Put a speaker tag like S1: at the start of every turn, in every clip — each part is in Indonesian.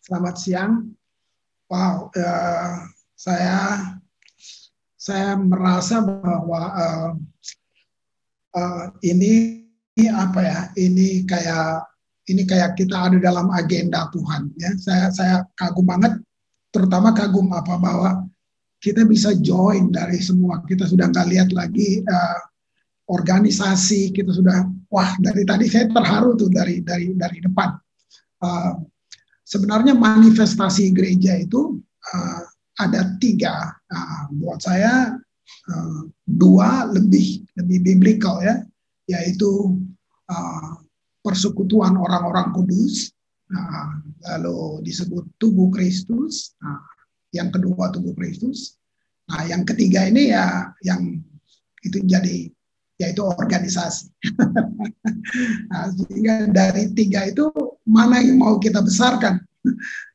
S1: Selamat siang. Wow, saya saya merasa bahwa ini apa ya? Ini kayak kita ada dalam agenda Tuhan. Ya, saya kagum banget, terutama kagum apa bahwa kita bisa join dari semua. Kita sudah nggak lihat lagi organisasi. Kita sudah wah dari tadi saya terharu tuh dari depan. Uh, Sebenarnya manifestasi gereja itu uh, ada tiga. Buat saya dua lebih biblical ya, yaitu uh, persekutuan orang-orang kudus, lalu disebut tubuh Kristus. Yang kedua tubuh Kristus. Nah, yang ketiga ini ya yang itu jadi yaitu organisasi. Nah, sehingga dari tiga itu mana yang mau kita besarkan?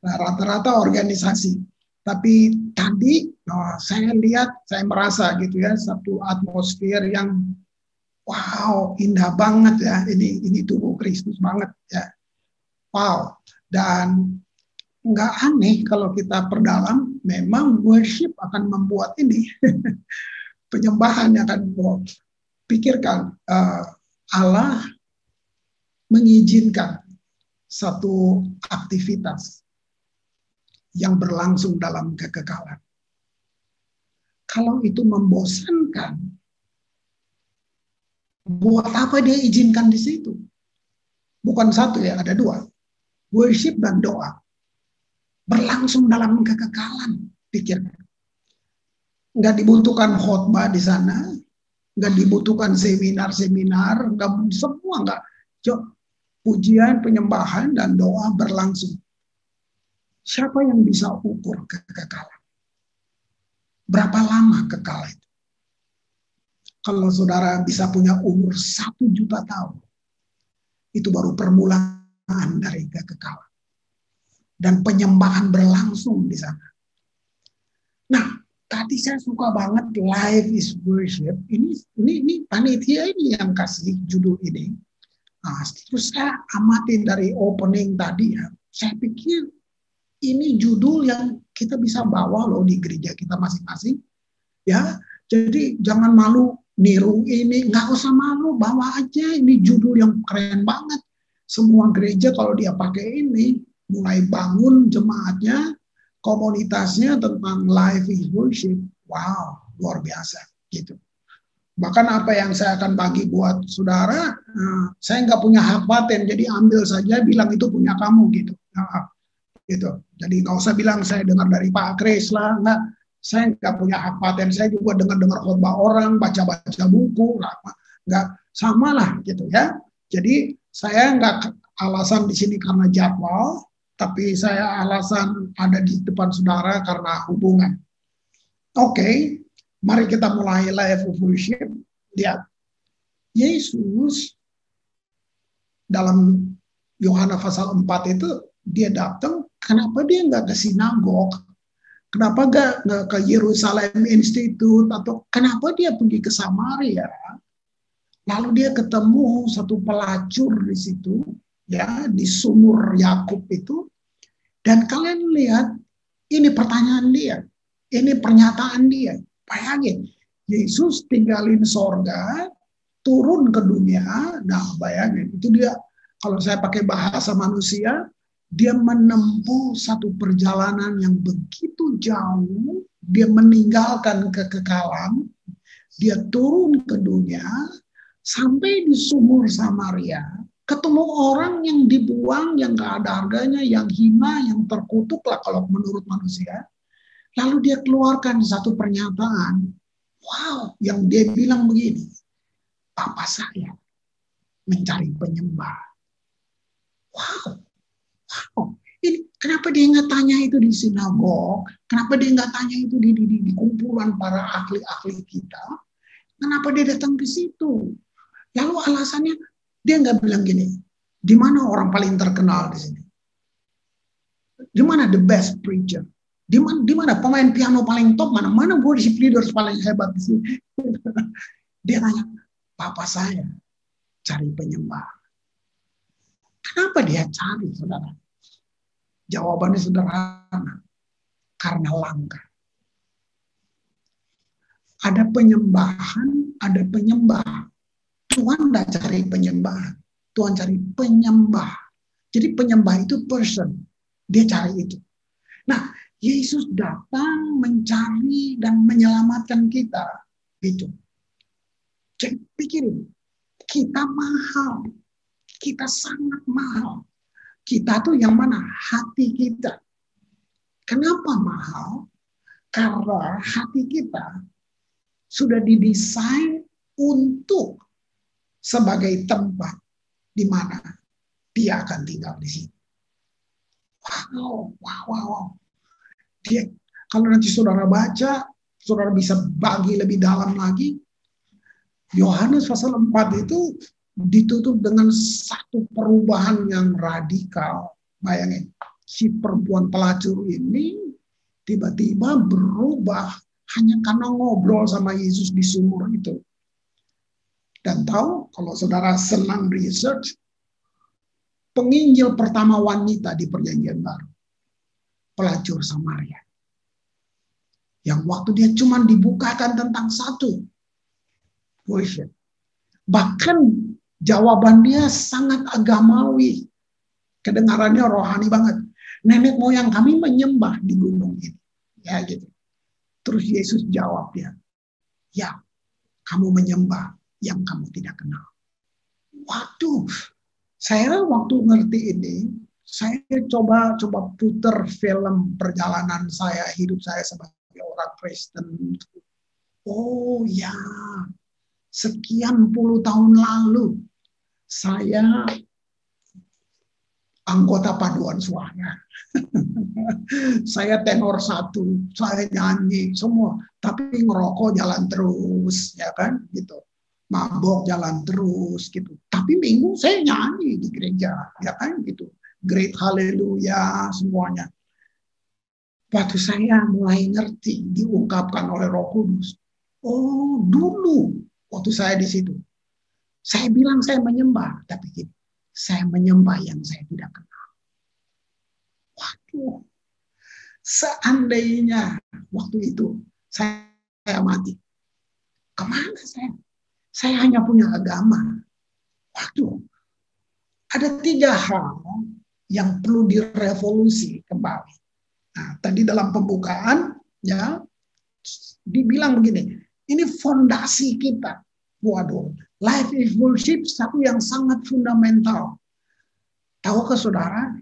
S1: Nah, rata-rata organisasi. Tapi tadi saya lihat, saya merasa gitu ya, satu atmosfer yang wow, indah banget ya. Ini tubuh Kristus banget ya. Wow. Dan nggak aneh kalau kita perdalam, memang worship akan membuat ini penyembahan yang akan pikirkan Allah mengizinkan satu aktivitas yang berlangsung dalam kekekalan. Kalau itu membosankan, buat apa dia izinkan di situ? Bukan satu ya, ada dua. Worship dan doa. Berlangsung dalam kekekalan, pikirkan. Nggak dibutuhkan khotbah di sana, nggak dibutuhkan seminar-seminar, nggak semua nggak. Pujian, penyembahan, dan doa berlangsung. Siapa yang bisa ukur kekekalan? Berapa lama kekal itu? Kalau saudara bisa punya umur 1 juta tahun, itu baru permulaan dari kekekalan. Dan penyembahan berlangsung di sana. Nah, tadi saya suka banget Life is Worship. Ini panitia ini yang kasih judul ini. Nah, terus saya amatin dari opening tadi ya. Saya pikir ini judul yang kita bisa bawa loh di gereja kita masing-masing. Ya, jadi jangan malu niru ini, nggak usah malu, bawa aja ini judul yang keren banget. Semua gereja kalau dia pakai ini, mulai bangun jemaatnya, komunitasnya tentang life is worship, wow, luar biasa gitu. Bahkan apa yang saya akan bagi buat saudara, saya nggak punya hak paten, jadi ambil saja, bilang itu punya kamu gitu. Gitu. Jadi nggak usah bilang saya dengar dari Pak Kris lah, nggak. Saya nggak punya hak paten, saya juga dengar khotbah orang, baca-baca buku, nggak sama lah gitu ya. Jadi saya nggak alasan di sini karena jadwal, tapi saya alasan ada di depan saudara karena hubungan. Oke, mari kita mulai live of worship. Lihat, Yesus dalam Yohanes pasal 4 itu dia datang, kenapa dia nggak ke sinagog? Kenapa nggak ke Yerusalem Institute? Atau kenapa dia pergi ke Samaria? Lalu dia ketemu satu pelacur di situ, ya di sumur Yakub itu. Dan kalian lihat, ini pertanyaan dia, ini pernyataan dia. Bayangin, Yesus tinggalin sorga, turun ke dunia. Nah, bayangin, itu dia. Kalau saya pakai bahasa manusia, dia menempuh satu perjalanan yang begitu jauh, dia meninggalkan kekekalan, dia turun ke dunia, sampai di sumur Samaria, ketemu orang yang dibuang, yang gak ada harganya, yang hina, yang terkutuk lah kalau menurut manusia. Lalu dia keluarkan satu pernyataan, wow, yang dia bilang begini, Bapa saya mencari penyembah. Wow, wow. Ini, kenapa dia nggak tanya itu di sinagog? Kenapa dia nggak tanya itu di kumpulan para ahli-ahli kita? Kenapa dia datang ke situ? Lalu alasannya dia nggak bilang gini, di mana orang paling terkenal di sini? Di mana the best preacher? Di mana pemain piano paling top? Mana worship leaders paling hebat di sini? Dia tanya, Papa saya cari penyembah. Kenapa dia cari, saudara? Jawabannya sederhana, karena langka. Ada penyembahan, ada penyembah. Tuhan tidak cari penyembahan, Tuhan cari penyembah. Jadi penyembah itu person, dia cari itu. Nah, Yesus datang mencari dan menyelamatkan kita. Gitu. Jadi pikirin, kita mahal, kita sangat mahal. Kita tuh yang mana? Hati kita. Kenapa mahal? Karena hati kita sudah didesain untuk sebagai tempat di mana dia akan tinggal di sini. Wow. Dia, kalau nanti saudara baca, saudara bisa bagi lebih dalam lagi. Yohanes pasal 4 itu ditutup dengan satu perubahan yang radikal. Bayangin, si perempuan pelacur ini tiba-tiba berubah hanya karena ngobrol sama Yesus di sumur itu. Dan tahu, kalau saudara senang research, penginjil pertama wanita di Perjanjian Baru, pelacur Samaria. Yang waktu dia cuma dibukakan tentang satu, worship. Bahkan jawaban dia sangat agamawi. Kedengarannya rohani banget. Nenek moyang kami menyembah di gunung ini. Ya gitu. Terus Yesus jawab dia, ya, kamu menyembah yang kamu tidak kenal. Waduh, saya waktu ngerti ini, saya coba putar film perjalanan saya, hidup saya sebagai orang Kristen. Oh ya, sekian puluh tahun lalu saya anggota paduan suara. Saya tenor satu, saya nyanyi semua, tapi ngerokok jalan terus, ya kan, gitu. Mabok jalan terus, gitu. Tapi minggu saya nyanyi di gereja, ya kan, gitu. Great Haleluya semuanya. Waktu saya mulai ngerti, diungkapkan oleh Roh Kudus. Oh, dulu waktu saya di situ, saya bilang saya menyembah, tapi gitu, saya menyembah yang saya tidak kenal. Waduh, seandainya waktu itu saya mati, kemana saya? Saya hanya punya agama. Waduh, ada 3 hal yang perlu direvolusi kembali. Nah, tadi dalam pembukaan, ya, dibilang begini, ini fondasi kita. Waduh, life is worship, satu yang sangat fundamental. Tahukah saudara,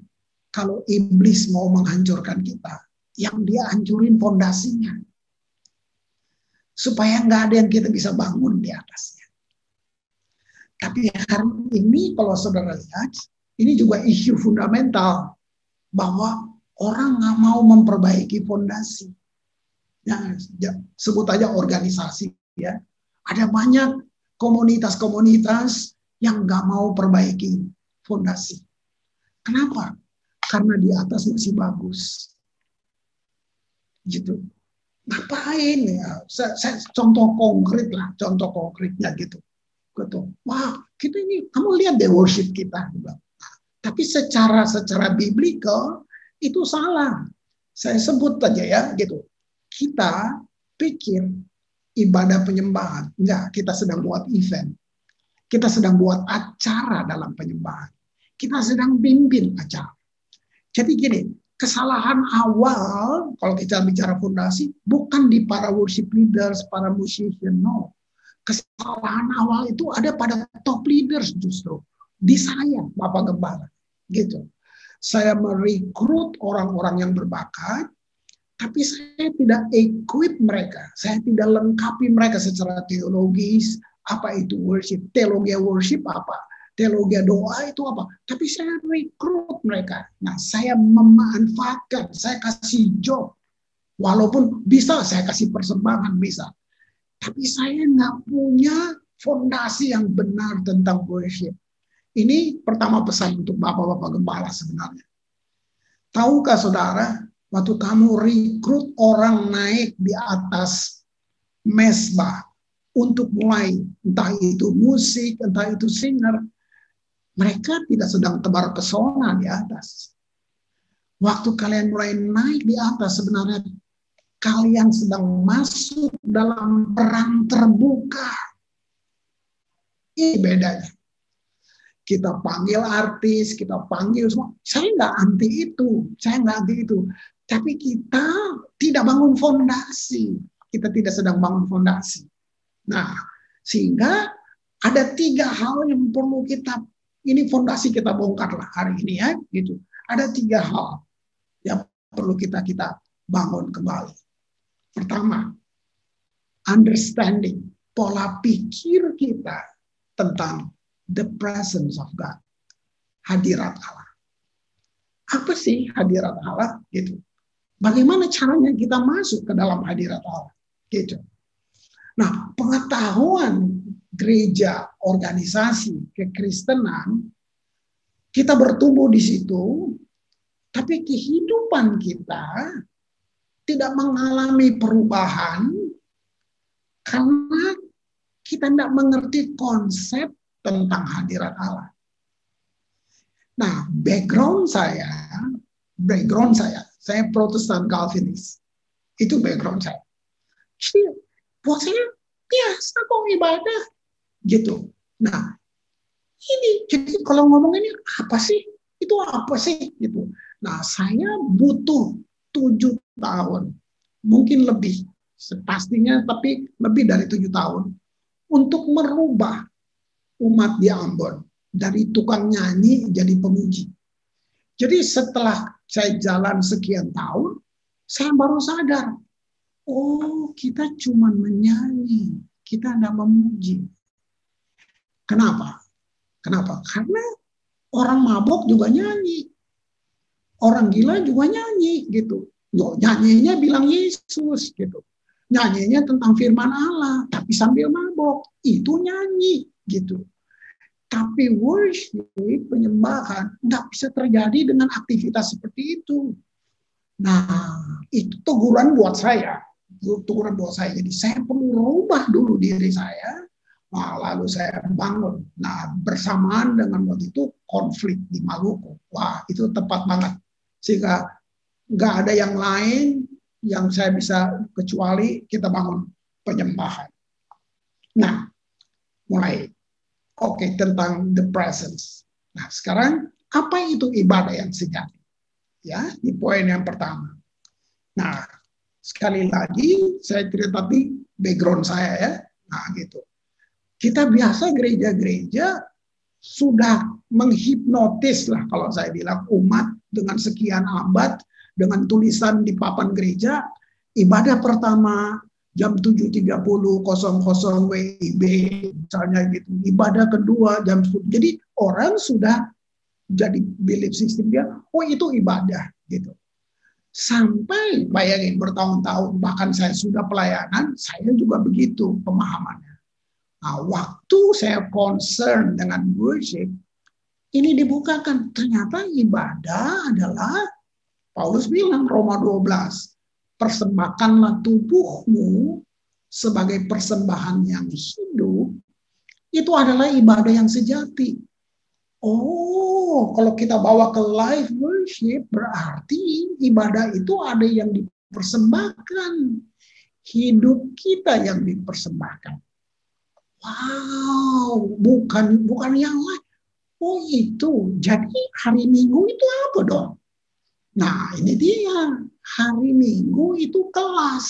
S1: kalau iblis mau menghancurkan kita, yang dia hancurin fondasinya. Supaya nggak ada yang kita bisa bangun di atasnya. Tapi hari ini kalau saudara lihat, ini juga isu fundamental. Bahwa orang nggak mau memperbaiki fondasi. Ya, sebut aja organisasi. Ya. Ada banyak komunitas-komunitas yang nggak mau perbaiki fondasi. Kenapa? Karena di atas masih bagus. Gitu. Ngapain ya? Saya contoh konkret lah, contoh konkretnya gitu. Gitu. Wah, kita ini, kamu lihat deh worship kita. Tapi secara biblical itu salah. Saya sebut aja ya, gitu. Kita pikir ibadah penyembahan, enggak, kita sedang buat event. Kita sedang buat acara dalam penyembahan. Kita sedang pimpin acara. Jadi gini, kesalahan awal kalau kita bicara fondasi bukan di para worship leaders, para musician, no. Kesalahan awal itu ada pada top leaders justru. Di saya, Bapak Gembala. Gitu. Saya merekrut orang-orang yang berbakat, tapi saya tidak equip mereka. Saya tidak lengkapi mereka secara teologis. Apa itu worship? Teologi worship apa? Teologi doa itu apa? Tapi saya rekrut mereka. Nah, saya memanfaatkan, saya kasih job. Walaupun bisa saya kasih persembahan, bisa. Tapi saya nggak punya fondasi yang benar tentang worship. Ini pertama pesan untuk bapak-bapak gembala sebenarnya. Tahukah saudara, waktu kamu rekrut orang naik di atas mesbah untuk mulai, entah itu musik, entah itu singer, mereka tidak sedang tebar pesona di atas. Waktu kalian mulai naik di atas, sebenarnya kalian sedang masuk dalam perang terbuka. Ini bedanya. Kita panggil artis, kita panggil semua. Saya nggak anti itu, Tapi kita tidak bangun fondasi. Kita tidak sedang bangun fondasi. Nah, sehingga ada 3 hal yang perlu ini fondasi kita bongkar lah hari ini ya, gitu. Ada 3 hal yang perlu kita bangun kembali. Pertama, understanding, pola pikir kita tentang the presence of God, hadirat Allah. Apa sih hadirat Allah? Gitu. Bagaimana caranya kita masuk ke dalam hadirat Allah? Gitu. Nah, pengetahuan gereja, organisasi, kekristenan, kita bertumbuh di situ, tapi kehidupan kita tidak mengalami perubahan karena kita tidak mengerti konsep tentang hadirat Allah. Nah, background saya Protestan Calvinis. Itu background saya. Jadi, buat saya biasa kok ibadah. Gitu. Nah, jadi kalau ngomong ini apa sih? Itu apa sih? Gitu. Nah, saya butuh 7 tahun. Mungkin lebih. Pastinya, tapi lebih dari 7 tahun. Untuk merubah umat di Ambon. Dari tukang nyanyi jadi pemuji. Jadi setelah saya jalan sekian tahun, saya baru sadar. Oh, kita cuma menyanyi. Kita tidak memuji. Kenapa? Karena orang mabok juga nyanyi. Orang gila juga nyanyi gitu. Nyanyinya bilang Yesus gitu. Nyanyinya tentang firman Allah, tapi sambil mabok. Itu nyanyi gitu. Tapi worship, penyembahan, nggak bisa terjadi dengan aktivitas seperti itu. Nah, itu teguran buat saya. Jadi saya perlu rubah dulu diri saya. Nah, lalu saya bangun. Nah, bersamaan dengan waktu itu konflik di Maluku. Wah, itu tepat banget. Sehingga nggak ada yang lain yang saya bisa kecuali kita bangun penyembahan. Nah, mulai. Oke, tentang the presence. Nah, sekarang apa itu ibadah yang sejati? Ya, di poin yang pertama. Nah, sekali lagi saya cerita tadi background saya ya. Nah, gitu. Kita biasa gereja-gereja sudah menghipnotis lah kalau saya bilang umat dengan sekian abad dengan tulisan di papan gereja, ibadah pertama jam 7.30 WIB misalnya gitu. Ibadah kedua jam 10. Jadi orang sudah jadi belief system dia, oh itu ibadah gitu. Sampai bayangin bertahun-tahun, bahkan saya sudah pelayanan, saya juga begitu pemahamannya. Nah, waktu saya concern dengan worship, ini dibukakan. Ternyata ibadah adalah, Paulus bilang Roma 12, persembahkanlah tubuhmu sebagai persembahan yang hidup, itu adalah ibadah yang sejati. Oh, kalau kita bawa ke live worship, berarti ibadah itu ada yang dipersembahkan. Hidup kita yang dipersembahkan. Wow, bukan yang lain. Oh itu, jadi hari Minggu itu apa dong? Nah ini dia, hari Minggu itu kelas.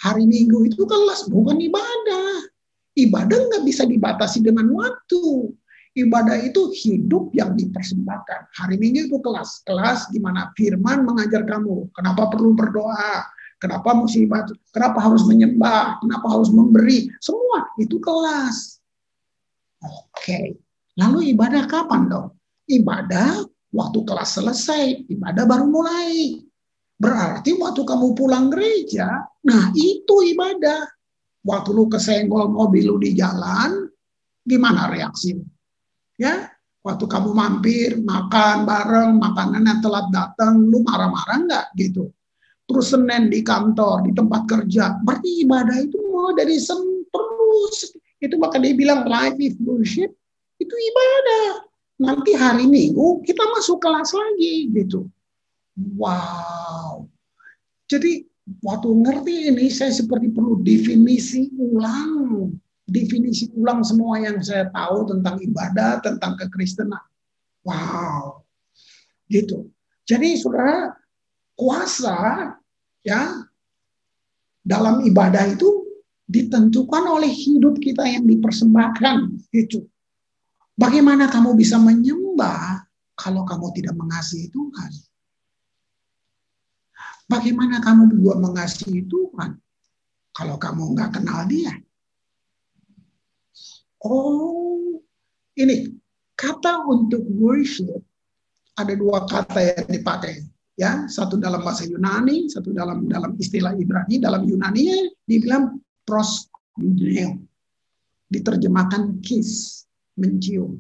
S1: Hari Minggu itu kelas, bukan ibadah. Ibadah nggak bisa dibatasi dengan waktu. Ibadah itu hidup yang dipersembahkan. Hari Minggu itu kelas. Kelas di mana firman mengajar kamu. Kenapa perlu berdoa. Kenapa mesti ibadah. Kenapa harus menyembah. Kenapa harus memberi. Semua itu kelas. Oke. Lalu ibadah kapan dong? Ibadah waktu kelas selesai. Ibadah baru mulai. Berarti waktu kamu pulang gereja. Nah itu ibadah. Waktu lu kesenggol mobil lu di jalan. Gimana reaksimu? Ya, waktu kamu mampir, makan bareng, makanannya telat datang, lu marah-marah nggak gitu? Terus Senin di kantor, di tempat kerja, berarti ibadah itu mulai dari terus. Itu maka dia bilang life is worship, itu ibadah. nanti hari Minggu kita masuk kelas lagi gitu. Wow. Jadi waktu ngerti ini saya seperti perlu definisi ulang semua yang saya tahu tentang ibadah, tentang kekristenan. Wow. Gitu. Jadi saudara, kuasa ya dalam ibadah itu ditentukan oleh hidup kita yang dipersembahkan gitu. Bagaimana kamu bisa menyembah kalau kamu tidak mengasihi Tuhan? Bagaimana kamu juga mengasihi Tuhan kalau kamu nggak kenal Dia? Oh, ini kata untuk worship ada dua kata yang dipakai, ya, satu dalam bahasa Yunani, satu dalam istilah Ibrani. Dalam Yunani dibilang proskuneo, diterjemahkan kiss, mencium.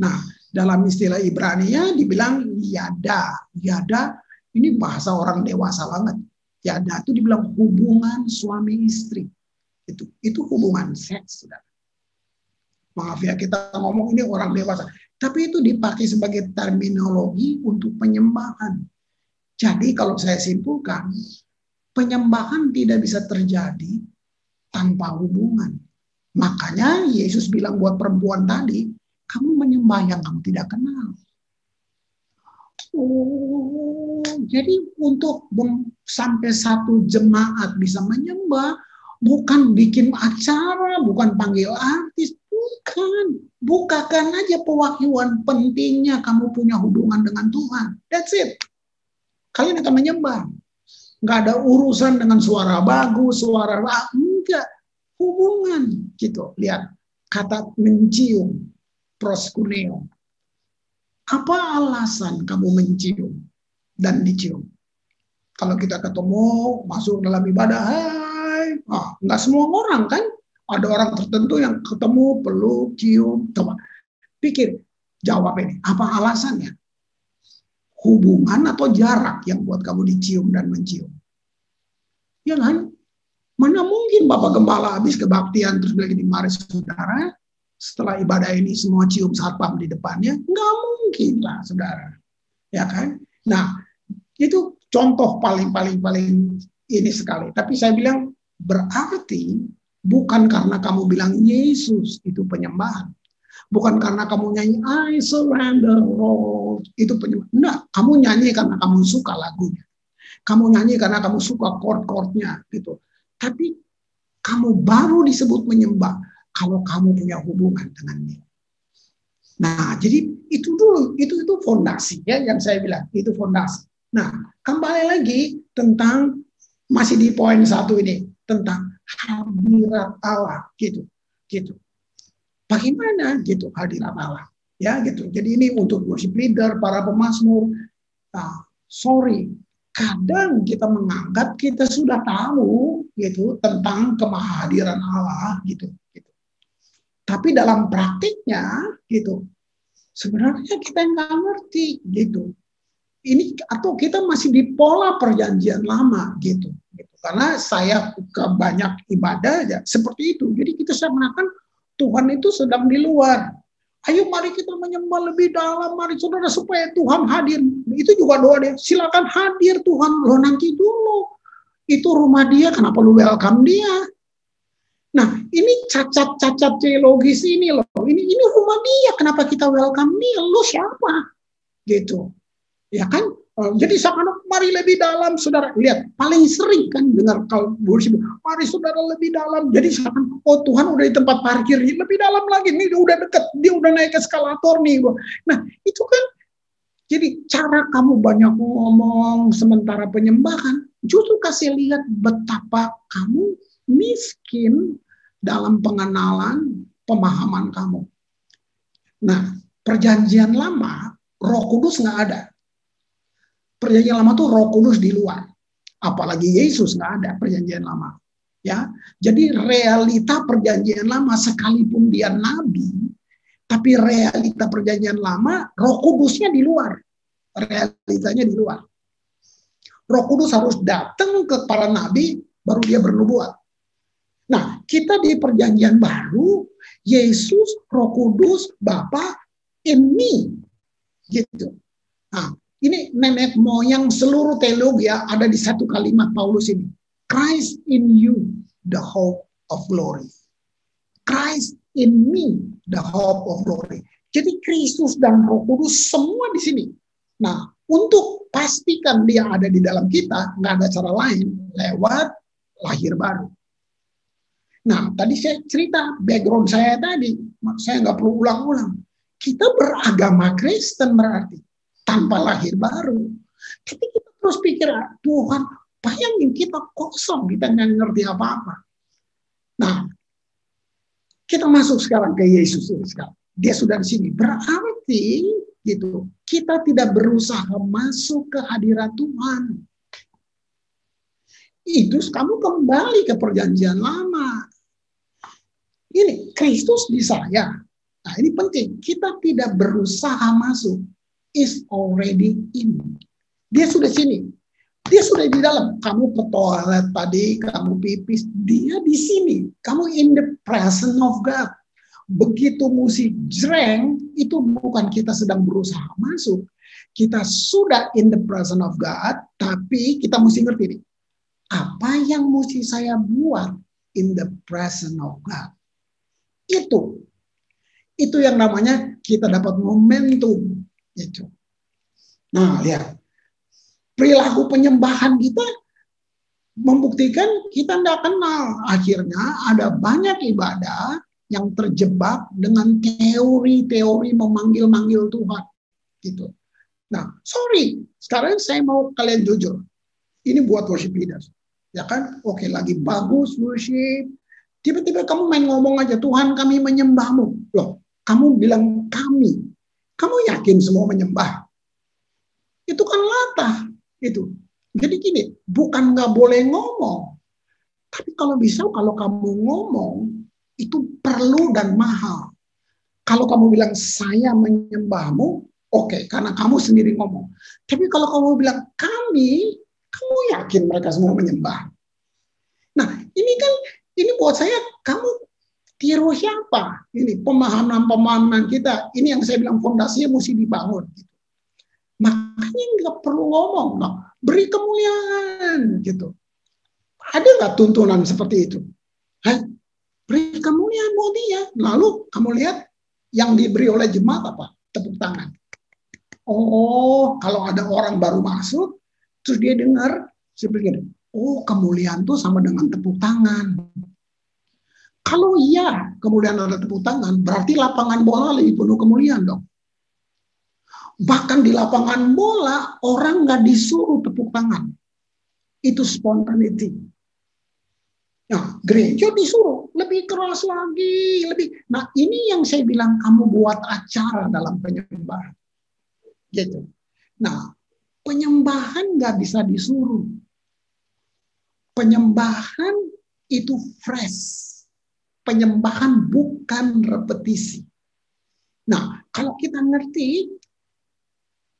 S1: Nah, dalam istilah Ibrani-nya dibilang yada. Yada ini bahasa orang dewasa banget. Yada itu dibilang hubungan suami istri. Itu hubungan seks, saudara. Maaf ya, kita ngomong ini orang dewasa. Tapi itu dipakai sebagai terminologi untuk penyembahan. Jadi kalau saya simpulkan, penyembahan tidak bisa terjadi tanpa hubungan. Makanya Yesus bilang buat perempuan tadi, kamu menyembah yang kamu tidak kenal. Oh, jadi untuk sampai satu jemaat bisa menyembah, bukan bikin acara, bukan panggil artis, bukan. Bukakan aja pewahyuan, pentingnya kamu punya hubungan dengan Tuhan. That's it. Kalian akan menyembah. Nggak ada urusan dengan suara bagus, suara enggak. Hubungan gitu. Lihat kata mencium, proskuneo. Apa alasan kamu mencium dan dicium? Kalau kita ketemu, masuk dalam ibadah, hai. Nggak semua orang kan? Ada orang tertentu yang ketemu, peluk, cium. Coba pikir, jawab ini. Apa alasannya? Hubungan atau jarak yang buat kamu dicium dan mencium? Ya kan? Mana mungkin Bapak Gembala habis kebaktian terus lagi mari saudara, setelah ibadah ini semua cium satpam di depannya? Nggak mungkin lah, saudara. Ya kan? Nah, itu contoh paling ini sekali. Tapi saya bilang berarti bukan karena kamu bilang Yesus itu penyembahan. Bukan karena kamu nyanyi I surrender Lord itu penyembahan. Enggak, kamu nyanyi karena kamu suka lagunya. Kamu nyanyi karena kamu suka chord-chordnya gitu. Tapi kamu baru disebut menyembah kalau kamu punya hubungan dengan Dia. Nah, jadi itu dulu, itu fondasi ya yang saya bilang, itu fondasi. Nah, kembali lagi tentang masih di poin 1 ini tentang hadirat Allah gitu. Bagaimana gitu hadirat Allah? Ya gitu. Jadi ini untuk worship leader, para pemazmur. Sorry, kadang kita menganggap kita sudah tahu gitu tentang kemahadiran Allah gitu. Tapi dalam praktiknya gitu, sebenarnya kita nggak ngerti gitu. Ini atau kita masih di pola perjanjian lama gitu. Karena saya ke banyak ibadah ya seperti itu. Jadi kita seakan-akan Tuhan itu sedang di luar. Ayo mari kita menyembah lebih dalam, mari saudara supaya Tuhan hadir. Itu juga doa dia. Silakan hadir Tuhan, lo nanti dulu. Itu rumah Dia, kenapa lu welcome Dia? Nah, ini cacat teologis ini loh. Ini rumah Dia, kenapa kita welcome Dia? Lo siapa? Gitu. Ya kan? Jadi seakan mari lebih dalam, saudara. Lihat, paling sering kan dengar kalau worship, mari saudara lebih dalam. Jadi seakan, oh Tuhan udah di tempat parkir, lebih dalam lagi, nih udah deket, dia udah naik eskalator nih. Nah, itu kan, jadi cara kamu banyak ngomong sementara penyembahan, justru kasih lihat betapa kamu miskin dalam pengenalan pemahaman kamu. Nah, perjanjian lama, Roh Kudus nggak ada. Perjanjian lama tuh Roh Kudus di luar. Apalagi Yesus nggak ada perjanjian lama. Ya, jadi realita perjanjian lama sekalipun dia nabi, tapi realita perjanjian lama Roh Kudusnya di luar. Realitanya di luar. Roh Kudus harus datang ke para nabi baru dia bernubuat. Nah, kita di perjanjian baru, Yesus, Roh Kudus, Bapa in me. Gitu. Nah, ini nenek moyang seluruh teologi ya, ada di satu kalimat Paulus ini. Christ in you, the hope of glory. Christ in me, the hope of glory. Jadi Kristus dan Roh Kudus semua di sini. Nah, untuk pastikan dia ada di dalam kita, nggak ada cara lain lewat lahir baru. Nah, tadi saya cerita background saya tadi, saya nggak perlu ulang-ulang. Kita beragama Kristen berarti tanpa lahir baru. Tapi kita terus pikir, Tuhan, bayangin kita kosong, kita nggak ngerti apa-apa. Nah, kita masuk sekarang ke Yesus sekarang. Dia sudah di sini. Berarti gitu, kita tidak berusaha masuk ke hadirat Tuhan. Itu kamu kembali ke perjanjian lama. Ini Kristus di saya. Nah, ini penting. Kita tidak berusaha masuk. Is already in. Dia sudah sini. Dia sudah di dalam. Kamu ke toilet tadi, kamu pipis, dia di sini. Kamu in the presence of God. Begitu musik jreng, itu bukan kita sedang berusaha masuk. Kita sudah in the presence of God, tapi kita mesti ngerti nih. Apa yang mesti saya buat in the presence of God? Itu yang namanya kita dapat momentum. Itu. Nah, lihat. Perilaku penyembahan kita membuktikan kita tidak kenal. Akhirnya ada banyak ibadah yang terjebak dengan teori-teori memanggil-manggil Tuhan. Gitu. Nah, sorry. Sekarang saya mau kalian jujur. Ini buat worship leaders. Ya kan? Oke, lagi bagus worship. Tiba-tiba kamu main ngomong aja, Tuhan kami menyembahmu. Loh, kamu bilang kami. Kamu yakin semua menyembah? Itu kan latah. Itu. Jadi gini, bukan nggak boleh ngomong. Tapi kalau bisa, kalau kamu ngomong, itu perlu dan mahal. Kalau kamu bilang, saya menyembahmu, oke, karena kamu sendiri ngomong. Tapi kalau kamu bilang, kami, kamu yakin mereka semua menyembah? Nah, ini buat saya, kamu tiru siapa? Ini pemahaman kita. Ini yang saya bilang fondasinya mesti dibangun. Makanya nggak perlu ngomong, no. Beri kemuliaan gitu. Ada nggak tuntunan seperti itu? Hai, beri kemuliaan buat dia. Lalu kamu lihat yang diberi oleh jemaat apa? Tepuk tangan. Oh, kalau ada orang baru masuk, terus dia dengar seperti ini. Oh, kemuliaan tuh sama dengan tepuk tangan. Kalau iya kemuliaan ada tepuk tangan, berarti lapangan bola lebih penuh kemuliaan dong. Bahkan di lapangan bola, orang nggak disuruh tepuk tangan. Itu spontaneity. Nah, gereja disuruh lebih keras lagi, lebih. Nah, ini yang saya bilang kamu buat acara dalam penyembahan. Gitu. Nah, penyembahan nggak bisa disuruh. Penyembahan itu fresh. Penyembahan bukan repetisi. Nah, kalau kita ngerti,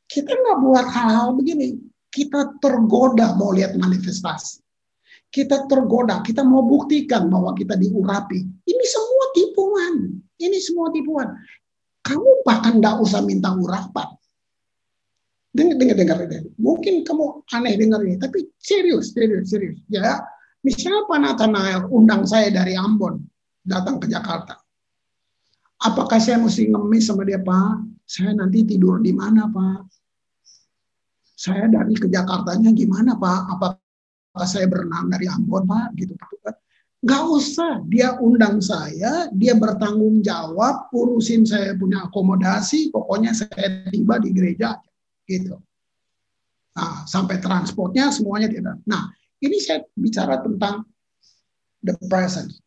S1: kita nggak buat hal-hal begini. Kita tergoda mau lihat manifestasi. Kita tergoda, kita mau buktikan bahwa kita diurapi. Ini semua tipuan. Ini semua tipuan. Kamu bahkan nggak usah minta urapan. Dengar. Mungkin kamu aneh dengar ini, tapi serius. Ya, misalnya Pak Nathanael undang saya dari Ambon datang ke Jakarta. Apakah saya mesti ngemis sama dia, Pak? Saya nanti tidur di mana, Pak? Saya dari ke Jakartanya gimana, Pak? Apakah saya berenang dari Ambon, Pak? Gitu. Nggak usah. Dia undang saya, dia bertanggung jawab, urusin saya punya akomodasi, pokoknya saya tiba di gereja. Gitu. Nah, sampai transportnya semuanya tidak. Nah, ini saya bicara tentang the presence.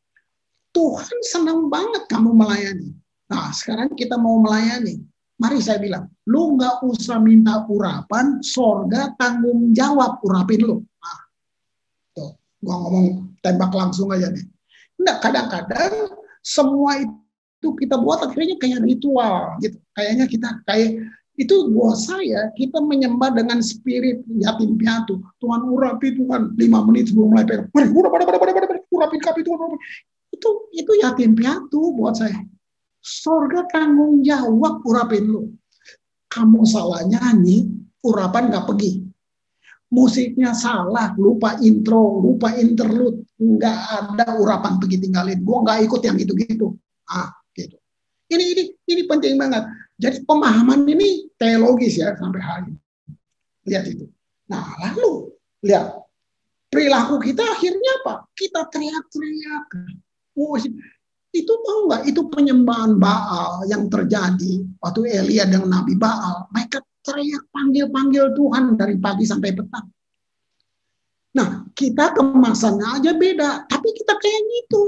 S1: Tuhan senang banget kamu melayani. Nah, sekarang kita mau melayani. Mari saya bilang, lu nggak usah minta urapan, sorga tanggung jawab urapin lu. Nah, tuh, gua ngomong tembak langsung aja nih. Enggak, kadang-kadang semua itu kita buat akhirnya kayak ritual gitu. Kayaknya kita kayak itu buat saya, kita menyembah dengan spirit yatim piatu. Tuhan urapi Tuhan, 5 menit sebelum mulai pegang. Mari, urapin kapi Tuhan. Itu yatim piatu buat saya. Sorga tanggung jawab urapin lu. Kamu salah nyanyi, urapan nggak pergi. Musiknya salah, lupa intro, lupa interlude, nggak ada urapan pergi tinggalin. Gue nggak ikut yang gitu-gitu. Gitu. Ini penting banget. Jadi pemahaman ini teologis ya sampai hari ini. Lihat itu. Nah, lalu lihat perilaku kita akhirnya apa? Kita teriak-teriak. Itu tahu nggak? Itu penyembahan Baal yang terjadi waktu Elia dengan Nabi Baal. Mereka teriak panggil-panggil Tuhan dari pagi sampai petang. Nah, kita kemasannya aja beda, tapi kita kayak gitu.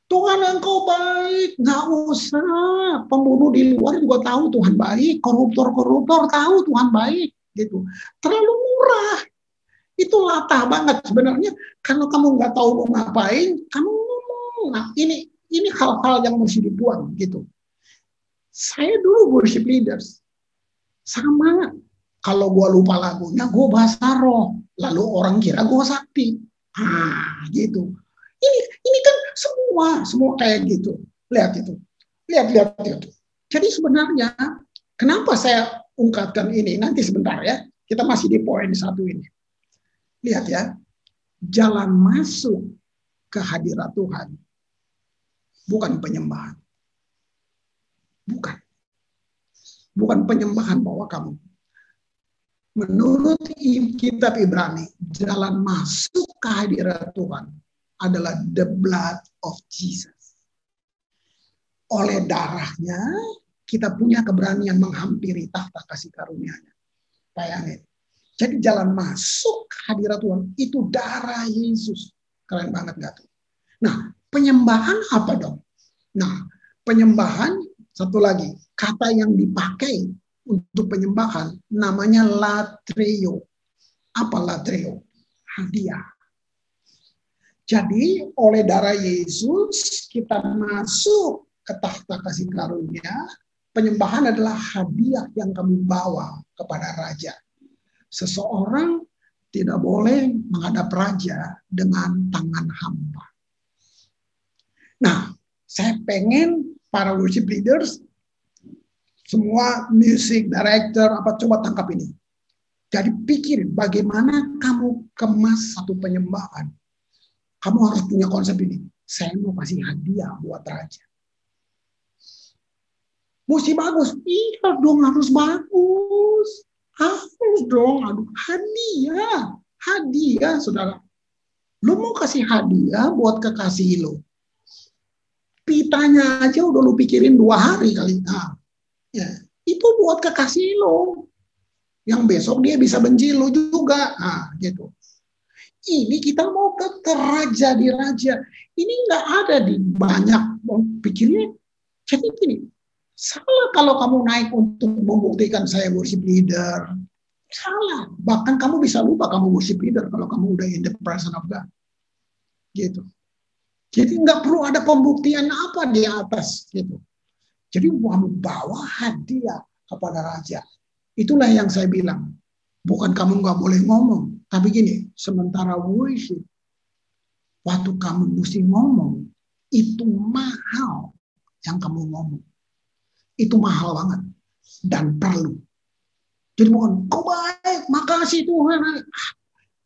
S1: Tuhan engkau baik, nggak usah. Pembunuh di luar juga tahu Tuhan baik, koruptor-koruptor tahu Tuhan baik, gitu. Terlalu murah. Itu latah banget sebenarnya. Kalau kamu nggak tahu mau ngapain, kamu ngomong. Nah, ini hal-hal yang mesti dibuang, gitu. Saya dulu worship leaders, sama. Kalau gue lupa lagunya, gue bahasa roh. Lalu orang kira gue sakti. Gitu. Ini kan semua kayak gitu. Lihat itu. Lihat itu. Jadi sebenarnya, kenapa saya ungkapkan ini? Nanti sebentar ya. Kita masih di poin satu ini. Lihat ya. Jalan masuk ke hadirat Tuhan. Bukan penyembahan. Bukan penyembahan bahwa kamu. Menurut kitab Ibrani, jalan masuk ke hadirat Tuhan adalah the blood of Jesus. Oleh darahnya, kita punya keberanian menghampiri tahta kasih karunia-Nya. Bayangin. Jadi jalan masuk ke hadirat Tuhan itu darah Yesus. Keren banget gak tuh? Nah, penyembahan apa dong? Nah, penyembahan, satu lagi, kata yang dipakai untuk penyembahan namanya latreo. Apa latreo? Hadiah. Jadi oleh darah Yesus kita masuk ke tahta kasih karunia. Penyembahan adalah hadiah yang kamu bawa kepada raja. Seseorang tidak boleh menghadap raja dengan tangan hampa. Nah, saya pengen para worship leaders, semua music director, coba tangkap ini. Jadi pikir bagaimana kamu kemas satu penyembahan. Kamu harus punya konsep ini. Saya mau kasih hadiah buat raja. Mesti bagus. Iya dong, harus bagus. Harus dong. Aduh, hadiah. Hadiah, saudara. Lu mau kasih hadiah buat kekasih lu. Pitanya aja udah lu pikirin 2 hari kali. Nah, ya, itu buat kekasih lo. Yang besok dia bisa benci lo juga. Nah, gitu. Ini kita mau ke raja di raja. Ini nggak ada di banyak pikirnya. Jadi gini, salah kalau kamu naik untuk membuktikan saya worship leader. Salah. Bahkan kamu bisa lupa kamu worship leader kalau kamu udah in the presence of God. Gitu. Jadi nggak perlu ada pembuktian apa di atas. Gitu. Jadi kamu bawa hadiah kepada raja. Itulah yang saya bilang. Bukan kamu nggak boleh ngomong. Tapi gini, sementara worship, waktu kamu mesti ngomong, itu mahal yang kamu ngomong. Itu mahal banget. Dan perlu. Jadi bukan, kau baik, makasih Tuhan.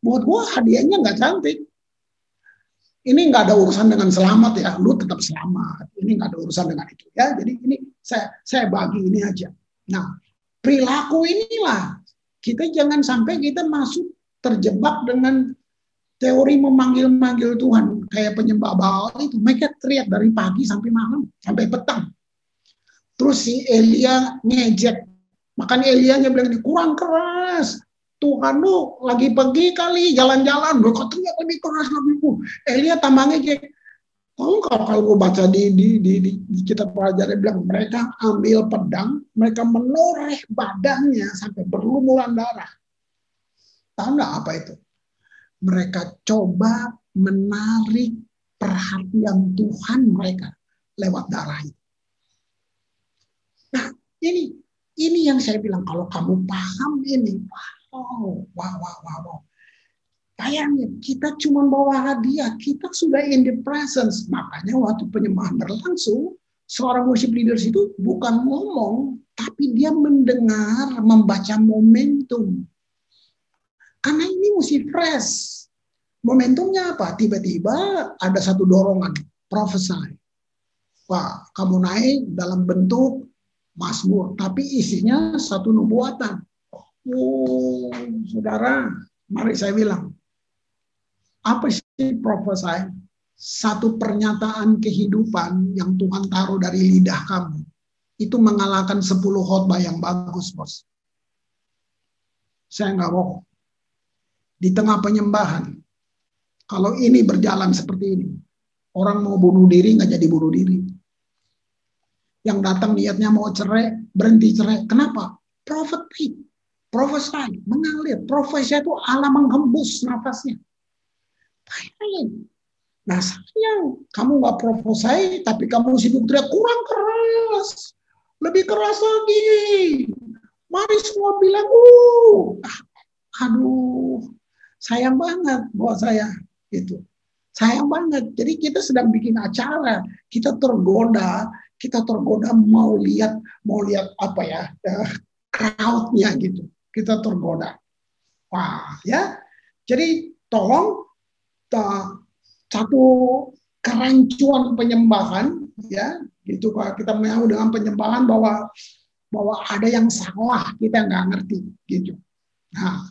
S1: Buat gue hadiahnya nggak cantik. Ini nggak ada urusan dengan selamat ya. Lu tetap selamat. Ini nggak ada urusan dengan itu ya. Jadi ini saya bagi ini aja. Nah, perilaku inilah. Kita jangan sampai kita masuk terjebak dengan teori memanggil-manggil Tuhan. Kayak penyembah Baal itu. Mereka teriak dari pagi sampai malam. Sampai petang. Terus si Elia ngejek. Makanya Elianya bilang, kurang keras. Tuhan lu lagi pergi kali jalan-jalan. Kok teriak lebih keras lebih. Elia tambah ngejek. Kalau gue baca di kitab pelajaran bilang mereka ambil pedang, mereka menoreh badannya sampai berlumuran darah. Tahu nggak apa itu? Mereka coba menarik perhatian Tuhan mereka lewat darah itu. Nah, ini yang saya bilang kalau kamu paham ini, wow. Bayangin, kita cuma bawa hadiah, kita sudah in the presence. Makanya waktu penyembahan berlangsung, seorang worship leaders itu bukan ngomong, tapi dia mendengar, membaca momentum. Karena ini mesti fresh. Momentumnya apa? Tiba-tiba ada satu dorongan, prophesy. Wah, kamu naik dalam bentuk Mazmur, tapi isinya satu nubuatan. Oh, saudara, mari saya bilang, apa sih prophesy? Satu pernyataan kehidupan yang Tuhan taruh dari lidah kamu. Itu mengalahkan 10 khotbah yang bagus, bos. Saya nggak bohong. Di tengah penyembahan, kalau ini berjalan seperti ini, orang mau bunuh diri nggak jadi bunuh diri. Yang datang niatnya mau cerai, berhenti cerai. Kenapa? Prophesy, mengalir. Profesi itu Allah menghembus nafasnya. Nah sayang, kamu nggak prophesy, tapi kamu sibuk teriak kurang keras, lebih keras lagi. Mari semua bilang, aduh, sayang banget buat saya itu. Sayang banget. Jadi kita sedang bikin acara, kita tergoda mau lihat apa ya, crowd-nya gitu. Kita tergoda. Wah, ya. Jadi tolong satu kerancuan penyembahan, ya, gitu. Kalau kita mau dengan penyembahan bahwa ada yang salah, kita nggak ngerti, gitu. Nah,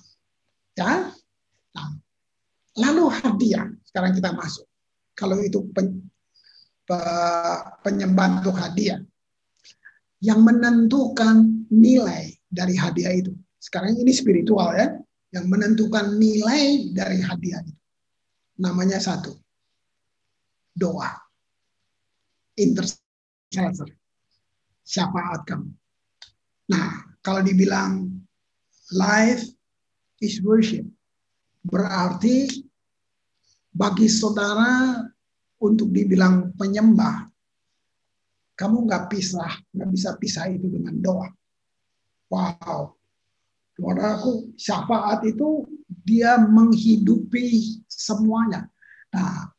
S1: ya. Nah, lalu hadiah. Sekarang kita masuk. Kalau itu penyembahan untuk hadiah, yang menentukan nilai dari hadiah itu. Sekarang ini spiritual, ya. Yang menentukan nilai dari hadiah itu. Namanya satu, doa, intercessor, syafaat kamu. Nah, kalau dibilang life is worship, berarti bagi saudara untuk dibilang penyembah, kamu nggak bisa pisah itu dengan doa. Wow, saudaraku, syafaat itu dia menghidupi semuanya. Nah,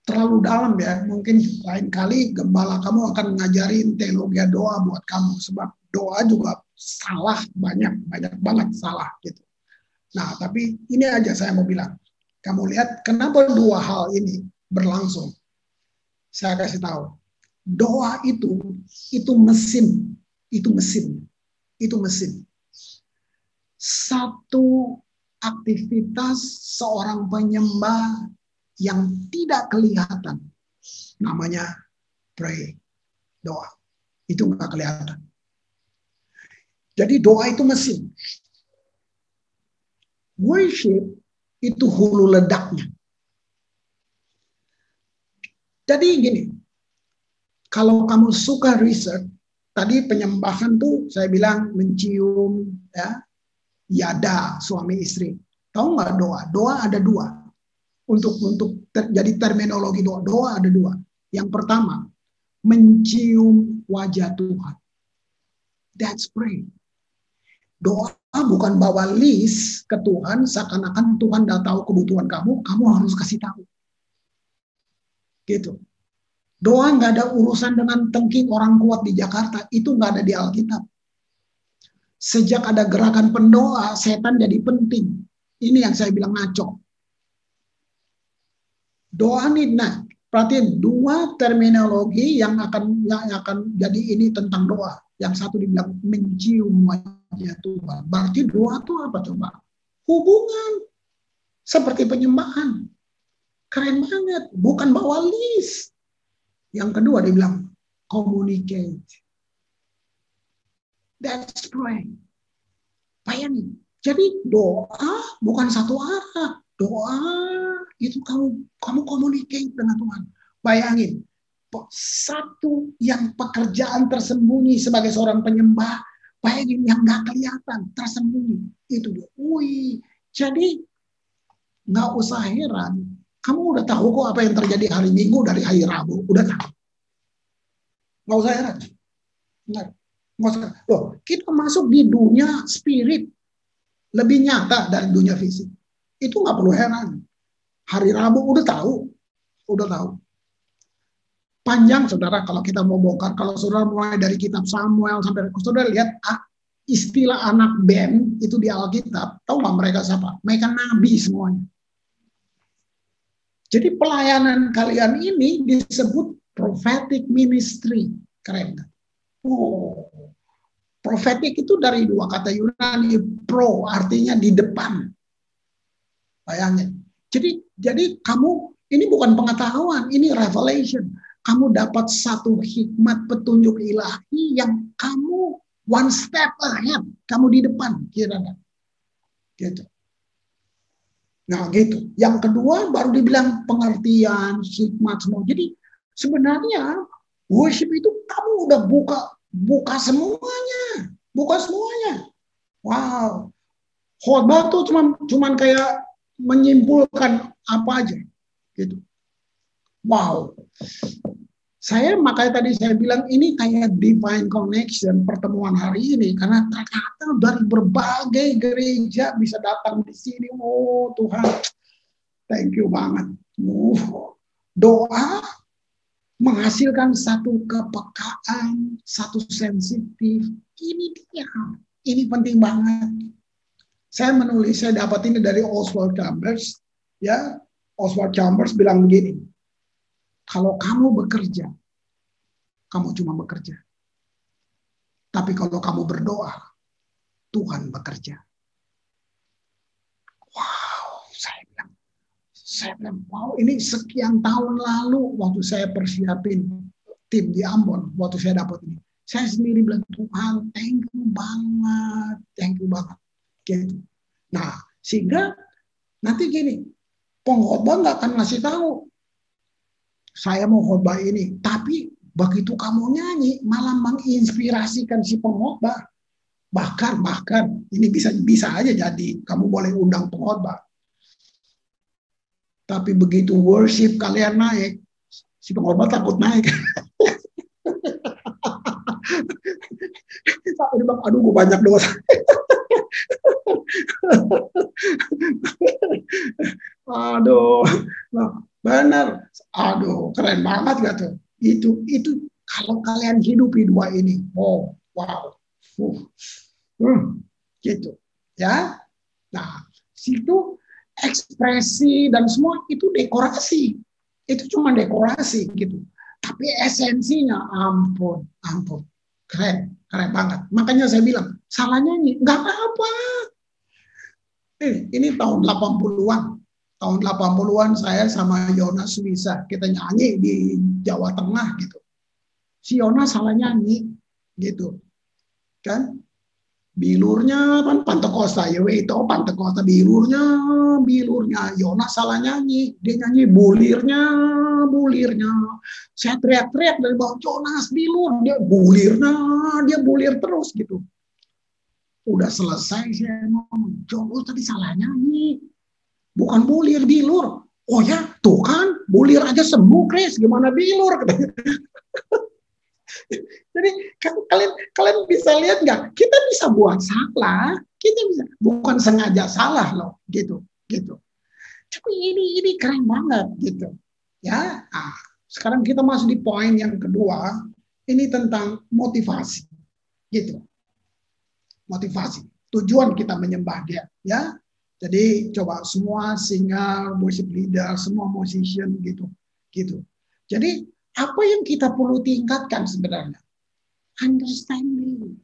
S1: terlalu dalam ya, mungkin lain kali gembala kamu akan ngajarin teologi doa buat kamu, sebab doa juga salah banyak banget salah gitu. Nah, tapi ini aja saya mau bilang, kamu lihat kenapa dua hal ini berlangsung. Saya kasih tahu, doa itu mesin. Satu aktivitas seorang penyembah yang tidak kelihatan, namanya pray, doa. Itu nggak kelihatan. Jadi doa itu mesin. Worship itu hulu ledaknya. Jadi gini, kalau kamu suka riset, tadi penyembahan tuh saya bilang mencium, ya, yada suami istri. Tahu nggak doa? Doa ada dua. Untuk jadi terminologi doa. Doa ada dua. Yang pertama, mencium wajah Tuhan. That's pray. Doa bukan bawa list ke Tuhan, seakan-akan Tuhan udah tahu kebutuhan kamu harus kasih tahu. Gitu. Doa nggak ada urusan dengan tengking orang kuat di Jakarta, itu nggak ada di Alkitab. Sejak ada gerakan pendoa, setan jadi penting. Ini yang saya bilang ngaco. Doa nih, nah, perhatiin dua terminologi yang akan jadi ini tentang doa. Yang satu dibilang mencium wajah Tuhan. Berarti doa itu apa coba? Hubungan. Seperti penyembahan. Keren banget. Bukan bawa list. Yang kedua dibilang communicate. That's pray. Bayangin. Jadi doa bukan satu arah. Doa itu kamu communicate dengan Tuhan. Bayangin. Satu yang pekerjaan tersembunyi sebagai seorang penyembah, bayangin yang nggak kelihatan, tersembunyi. Itu dia. Wih, jadi nggak usah heran. Kamu udah tahu kok apa yang terjadi hari Minggu dari hari Rabu. Udah tahu. Nggak usah heran. Nggak usah. Loh, kita masuk di dunia spirit. Lebih nyata dari dunia fisik. Itu nggak perlu heran. Hari Rabu udah tahu. Panjang saudara kalau kita mau bongkar, kalau saudara mulai dari kitab Samuel sampai saudara lihat istilah anak band itu di Alkitab, tahu nggak mereka siapa? Mereka nabi semuanya. Jadi pelayanan kalian ini disebut prophetic ministry. Keren kan? Oh, prophetic itu dari dua kata Yunani, pro artinya di depan. Bayangin. Jadi kamu ini bukan pengetahuan, ini revelation. Kamu dapat satu hikmat petunjuk ilahi yang kamu one step ahead, kamu di depan, kira-kira. Gitu. Nah, gitu. Yang kedua baru dibilang pengertian, hikmat semua. Jadi sebenarnya worship itu kamu udah buka semuanya, Wow. Khotbah tuh cuman kayak menyimpulkan apa aja, gitu. Wow. Makanya tadi saya bilang ini kayak divine connection pertemuan hari ini karena ternyata dari berbagai gereja bisa datang di sini. Oh Tuhan, thank you banget. Doa menghasilkan satu kepekaan, satu sensitif. Ini dia, ini penting banget. Saya dapat ini dari Oswald Chambers. Ya, Oswald Chambers bilang begini. Kalau kamu bekerja, kamu cuma bekerja. Tapi kalau kamu berdoa, Tuhan bekerja. Wow, saya bilang, wow, ini sekian tahun lalu waktu saya persiapin tim di Ambon, waktu saya dapat ini. Saya sendiri bilang, Tuhan, thank you banget. Gitu. Nah, sehingga nanti gini, pengkhotbah nggak akan ngasih tahu saya mau khotbah ini, tapi begitu kamu nyanyi malah menginspirasikan si pengkhotbah. Bahkan ini bisa aja jadi kamu boleh undang pengkhotbah. Tapi begitu worship kalian naik, si pengkhotbah takut naik. Aduh, gue banyak dosa. Aduh, nah, benar. Aduh, keren banget gak tuh? Itu kalau kalian hidupi dua ini, oh, wow, gitu, ya. Nah, situ ekspresi dan semua itu dekorasi, itu cuma dekorasi gitu. Tapi esensinya, ampun, keren banget. Makanya saya bilang, salah nyanyi, nggak apa-apa. Ini tahun 80-an. Tahun 80-an saya sama Yonas Wisa, kita nyanyi di Jawa Tengah gitu. Si Yonas salah nyanyi gitu. Kan? Bilurnya kan Pantekosta, ya itu Pantekosta bilurnya. Yonas salah nyanyi, dia nyanyi bulirnya. Saya teriak-teriak dari bawah, Yonas bilur, dia bulir terus gitu. Udah selesai saya ngomong, Joel tadi salah nyanyi. Bukan bulir, bilur. Oh ya, tuh kan, bulir aja sembuh, Chris. Gimana bilur? Jadi kalian bisa lihat nggak? Kita bisa buat salah, kita bisa bukan sengaja salah loh, gitu. Tapi ini keren banget, gitu. Ya, sekarang kita masuk di poin yang kedua. Ini tentang motivasi, gitu. Motivasi, tujuan kita menyembah Dia, ya. Jadi coba semua singer, worship leader, semua musician gitu. Jadi apa yang kita perlu tingkatkan sebenarnya? Understanding.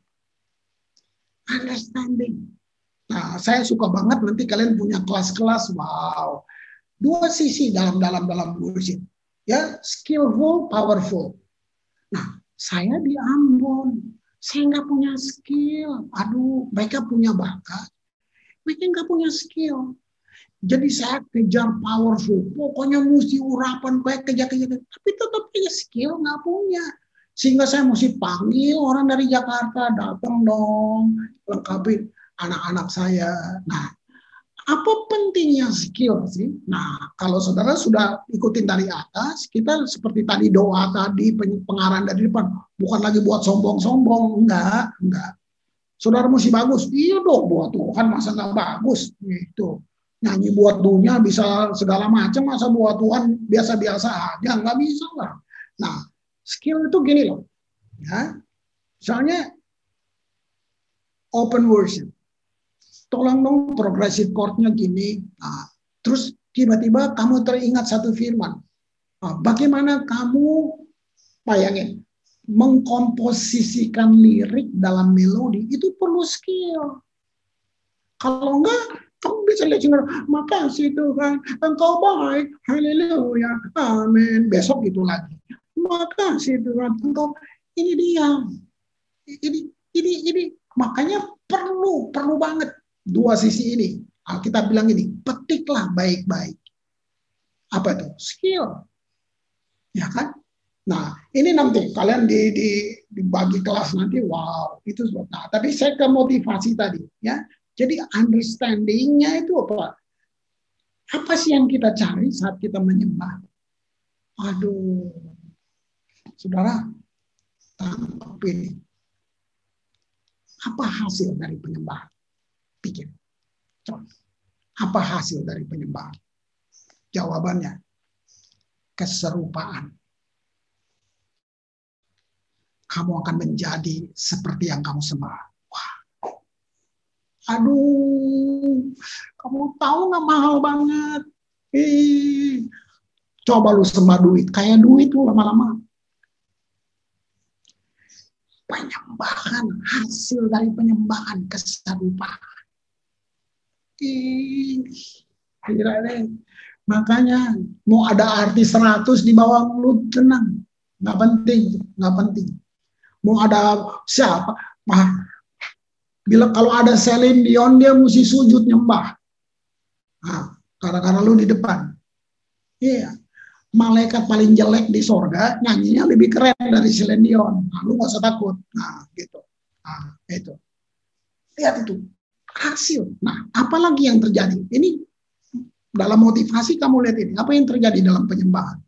S1: Nah, saya suka banget nanti kalian punya kelas-kelas, wow. Dua sisi dalam worship. Ya, skillful, powerful. Nah, saya di Ambon, saya nggak punya skill. Aduh, mereka punya bakat. Mereka nggak punya skill. Jadi saya kejar powerful. Pokoknya mesti urapan baik, kejar. Tapi tetap punya skill, nggak punya. Sehingga saya mesti panggil orang dari Jakarta, datang dong, lengkapin anak-anak saya. Nah, apa pentingnya skill sih? Nah, kalau saudara sudah ikutin dari atas, kita seperti tadi doa tadi, pengarahan dari depan. Bukan lagi buat sombong-sombong. Enggak. Saudara mesti bagus. Iya dong, buat Tuhan masa nggak bagus. Gitu. Nyanyi buat dunia bisa segala macam, masa buat Tuhan biasa-biasa aja, nggak bisa lah. Nah, skill itu gini loh, ya. Misalnya open worship, tolong dong progressive chord-nya gini. Nah, terus tiba-tiba kamu teringat satu firman. Nah, bagaimana kamu bayangin mengkomposisikan lirik dalam melodi itu perlu skill. Kalau enggak, kamu bisa lihat, makasih Tuhan, Engkau baik, haleluya, amin. Besok itu lagi. Makasih Tuhan, Engkau, ini dia. Ini makanya perlu banget dua sisi ini. Alkitab bilang ini, petiklah baik-baik. Apa itu? Skill. Ya kan? Nah, ini nanti kalian dibagi kelas nanti, wow, itu sebab. Nah, tapi saya ke motivasi tadi, ya. Jadi understanding-nya itu apa? Apa sih yang kita cari saat kita menyembah? Aduh, saudara, tangkap ini. Apa hasil dari penyembahan? Pikir. Coba. Apa hasil dari penyembahan? Jawabannya, keserupaan. Kamu akan menjadi seperti yang kamu sembah. Wah. Aduh, kamu tahu nggak mahal banget. Coba lu sembah duit, kayak duit lu lama-lama. Penyembahan, hasil dari penyembahan, keserupaan. Makanya mau ada artis 100 di bawah lu tenang, nggak penting. Mau ada siapa? Bila kalau ada Celine Dion dia mesti sujud nyembah. Nah, karena lu di depan. Iya. Malaikat paling jelek di sorga nyanyinya lebih keren dari Celine Dion. Nah, lu nggak usah takut. Nah, gitu. Nah, itu. Lihat itu. Hasil. Nah, apalagi yang terjadi? Ini dalam motivasi kamu lihat ini. Apa yang terjadi dalam penyembahan?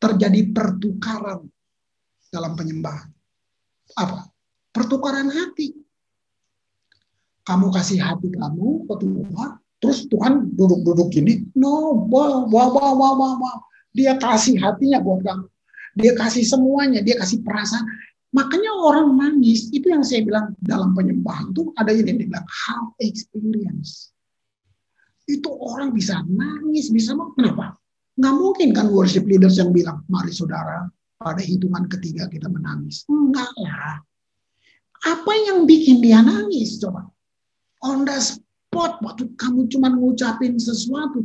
S1: Terjadi pertukaran dalam penyembahan. Apa? Pertukaran hati. Kamu kasih hati kamu ke Tuhan, terus Tuhan duduk-duduk gini. No, wow. Dia kasih hatinya buat kamu. Dia kasih semuanya, dia kasih perasaan. Makanya orang nangis, itu yang saya bilang dalam penyembahan tuh ada ini dibilang how experience. Itu orang bisa nangis, bisa kenapa? Nggak mungkin kan worship leaders yang bilang, mari saudara, pada hitungan ketiga kita menangis. Enggak lah. Apa yang bikin dia nangis? Coba. On the spot, waktu kamu cuma ngucapin sesuatu,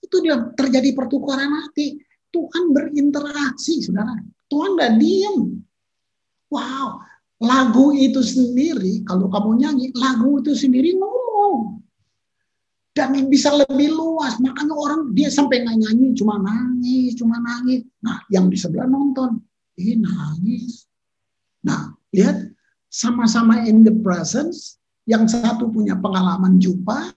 S1: itu dia terjadi pertukaran hati. Tuhan berinteraksi, saudara. Tuhan nggak diem. Wow, lagu itu sendiri, kalau kamu nyanyi, lagu itu sendiri ngomong. Dan bisa lebih luas. Makanya orang, dia sampai nggak nyanyi, cuma nangis. Nah, yang di sebelah nonton, nangis. Nah, lihat, sama-sama in the presence, yang satu punya pengalaman jumpa,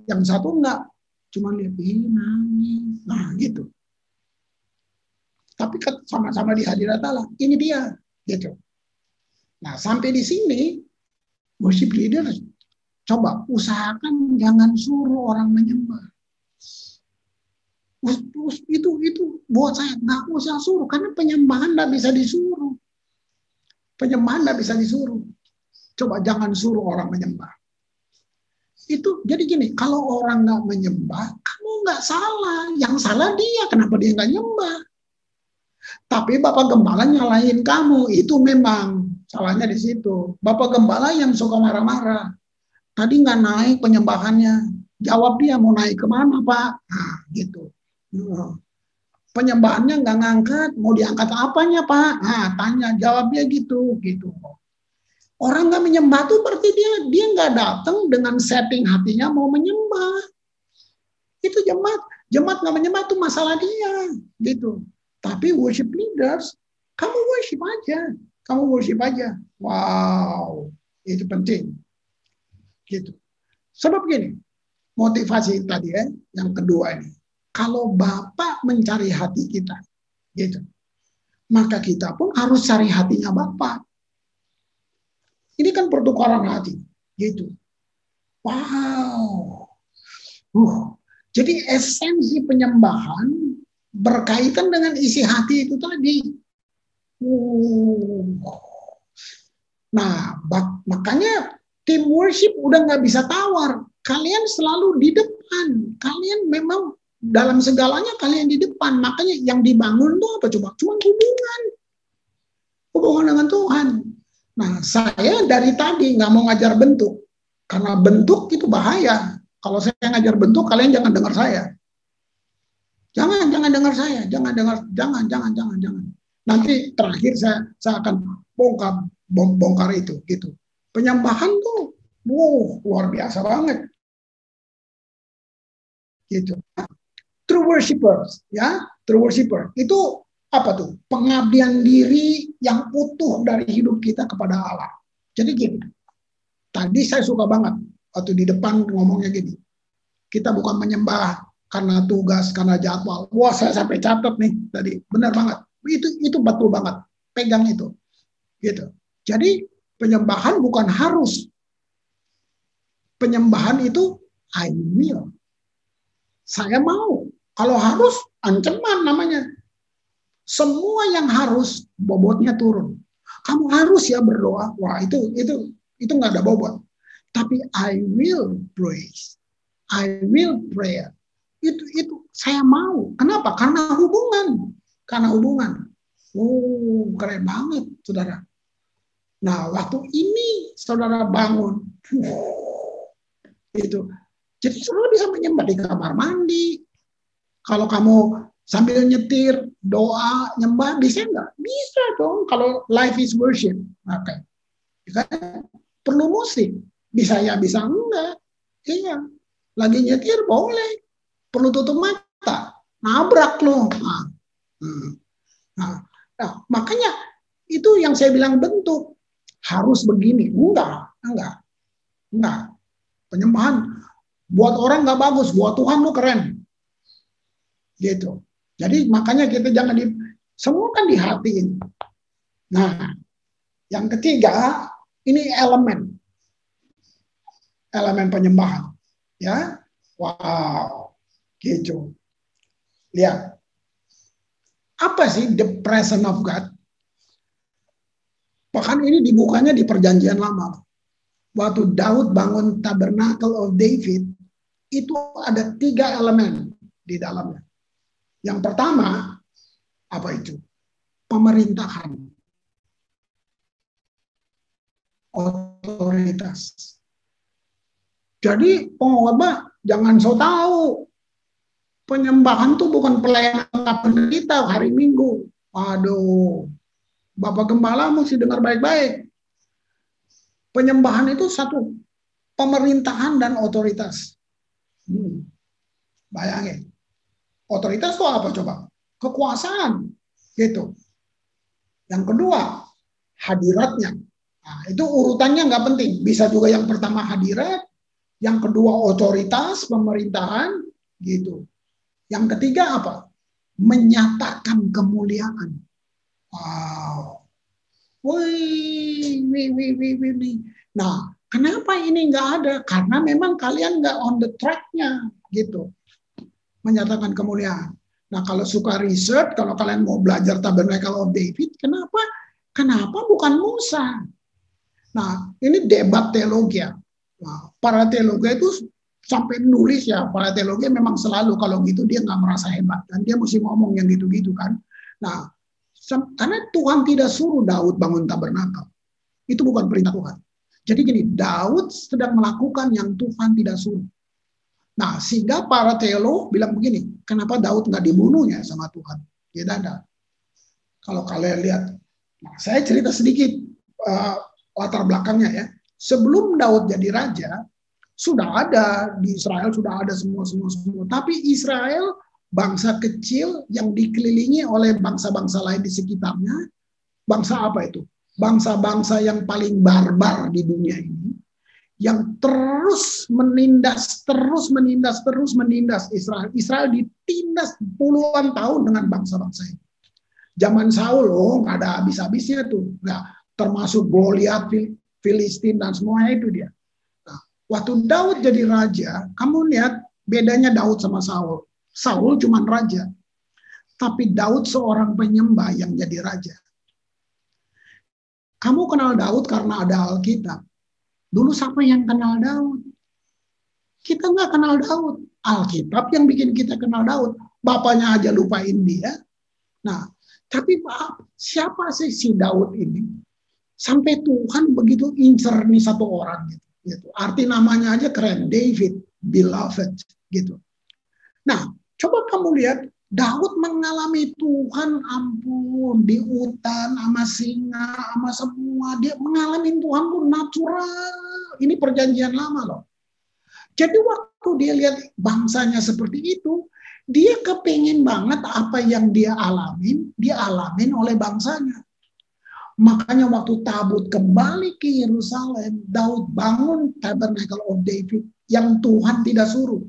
S1: yang satu enggak. Cuma lihat, nangis. Nah, gitu. Tapi sama-sama di hadirat Allah. Ini dia. Gitu. Nah, sampai di sini, worship leader, coba usahakan jangan suruh orang menyembah. Itu buat saya, nggak usah suruh. Karena penyembahan nggak bisa disuruh. Coba jangan suruh orang menyembah. Itu jadi gini, kalau orang nggak menyembah, kamu nggak salah. Yang salah dia, kenapa dia nggak nyembah? Tapi Bapak Gembala nyalahin kamu, itu memang salahnya di situ. Bapak Gembala yang suka marah-marah. Tadi nggak naik penyembahannya. Jawab dia mau naik kemana Pak? Nah, gitu. Penyembahannya nggak ngangkat, mau diangkat apanya Pak? Nah, tanya, jawabnya gitu. Orang nggak menyembah tuh berarti dia nggak datang dengan setting hatinya mau menyembah. Itu jemaat nggak menyembah tuh masalah dia, gitu. Tapi worship leaders, kamu worship aja. Wow, itu penting. Gitu. Sebab gini, motivasi tadi yang kedua ini. Kalau Bapak mencari hati kita, gitu, maka kita pun harus cari hatinya Bapak. Ini kan pertukaran hati, gitu. Wow. Jadi esensi penyembahan berkaitan dengan isi hati itu tadi. Nah, makanya tim worship udah nggak bisa tawar. Kalian selalu di depan. Kalian memang dalam segalanya kalian di depan. Makanya yang dibangun tuh apa coba? Cuma hubungan. Hubungan dengan Tuhan. Nah, saya dari tadi nggak mau ngajar bentuk. Karena bentuk itu bahaya. Kalau saya ngajar bentuk, kalian jangan dengar saya. Jangan dengar saya. Jangan. Nanti terakhir saya akan bongkar itu gitu. Penyembahan tuh luar biasa banget. Gitu. True worshippers, ya. True worshipper itu apa tuh? Pengabdian diri yang utuh dari hidup kita kepada Allah. Jadi gini. Tadi saya suka banget waktu di depan ngomongnya gini. Kita bukan menyembah karena tugas, karena jadwal. Wah, saya sampai catat nih tadi. Benar banget. Itu betul banget. Pegang itu. Gitu. Jadi penyembahan bukan harus. Penyembahan itu I will. Saya mau. Kalau harus ancaman namanya. Semua yang harus bobotnya turun. Kamu harus ya berdoa. Wah, itu nggak ada bobot. Tapi I will praise. I will pray. Itu saya mau. Kenapa? Karena hubungan. Keren banget, saudara. Nah, waktu ini saudara bangun, itu. Jadi saudara bisa menyembah di kamar mandi. Kalau kamu sambil nyetir, doa, nyembah, bisa nggak? Bisa dong. Kalau life is worship, oke. Perlu musik, bisa ya, bisa enggak. Iya. Lagi nyetir boleh. Perlu tutup mata. Nabrak loh. Nah, makanya itu yang saya bilang bentuk. Harus begini. Enggak. Penyembahan buat orang nggak bagus, buat Tuhan lo keren. Gitu. Jadi makanya kita jangan semua kan dihatiin. Nah, yang ketiga, ini elemen penyembahan. Ya, wow, gitu. Lihat, apa sih the presence of God? Bahkan ini dibukanya di Perjanjian Lama. Waktu Daud bangun Tabernacle of David, itu ada 3 elemen di dalamnya. Yang pertama, apa itu? Pemerintahan, otoritas. Jadi pengkhotbah jangan so tahu. Penyembahan tuh bukan pelayanan kita hari Minggu. Aduh, Bapak Gembala mesti dengar baik-baik. Penyembahan itu satu pemerintahan dan otoritas. Bayangin. Otoritas itu apa coba? Kekuasaan. Gitu. Yang kedua, hadiratnya. Nah, itu urutannya nggak penting. Bisa juga yang pertama hadirat, yang kedua otoritas pemerintahan, gitu. Yang ketiga apa? Menyatakan kemuliaan. Wow. Wih. Nah, kenapa ini nggak ada? Karena memang kalian nggak on the track-nya, gitu. Menyatakan kemuliaan. Nah, kalau suka riset, kalau kalian mau belajar Tabernacle of David, kenapa bukan Musa? Nah, ini debat teologi. Nah, para teologi itu sampai nulis ya, para teologi memang selalu kalau gitu dia nggak merasa hebat kan, dia mesti ngomong yang gitu-gitu kan. Nah, karena Tuhan tidak suruh Daud bangun tabernakel, itu bukan perintah Tuhan. Jadi gini, Daud sedang melakukan yang Tuhan tidak suruh. Nah, sehingga para teolog bilang begini, kenapa Daud nggak dibunuhnya sama Tuhan? Tidak ada. Kalau kalian lihat, nah, saya cerita sedikit latar belakangnya ya. Sebelum Daud jadi raja, sudah ada di Israel, sudah ada semua. Tapi Israel bangsa kecil yang dikelilingi oleh bangsa-bangsa lain di sekitarnya. Bangsa apa itu? Bangsa-bangsa yang paling barbar di dunia ini, yang terus menindas Israel. Israel ditindas puluhan tahun dengan bangsa-bangsa ini. Zaman Saul, nggak ada habis-habisnya tuh. Nggak, termasuk Goliat, Filistin, dan semuanya itu dia. Nah, waktu Daud jadi raja, kamu lihat Bedanya Daud sama Saul. Saul cuma raja. Tapi Daud seorang penyembah yang jadi raja. Kamu kenal Daud karena ada Alkitab. Dulu siapa yang kenal Daud? Kita nggak kenal Daud. Alkitab yang bikin kita kenal Daud. Bapaknya aja lupain dia. Nah, tapi siapa sih si Daud ini? Sampai Tuhan begitu incer nih satu orang gitu. Arti namanya aja keren, David, beloved gitu. Nah, coba kamu lihat Daud mengalami Tuhan, ampun, di hutan sama singa sama semua, dia mengalami Tuhan pun natural. Ini perjanjian lama loh. Jadi waktu dia lihat bangsanya seperti itu, dia kepengen banget apa yang dia alamin oleh bangsanya. Makanya waktu tabut kembali ke Yerusalem, Daud bangun Tabernacle of David yang Tuhan tidak suruh.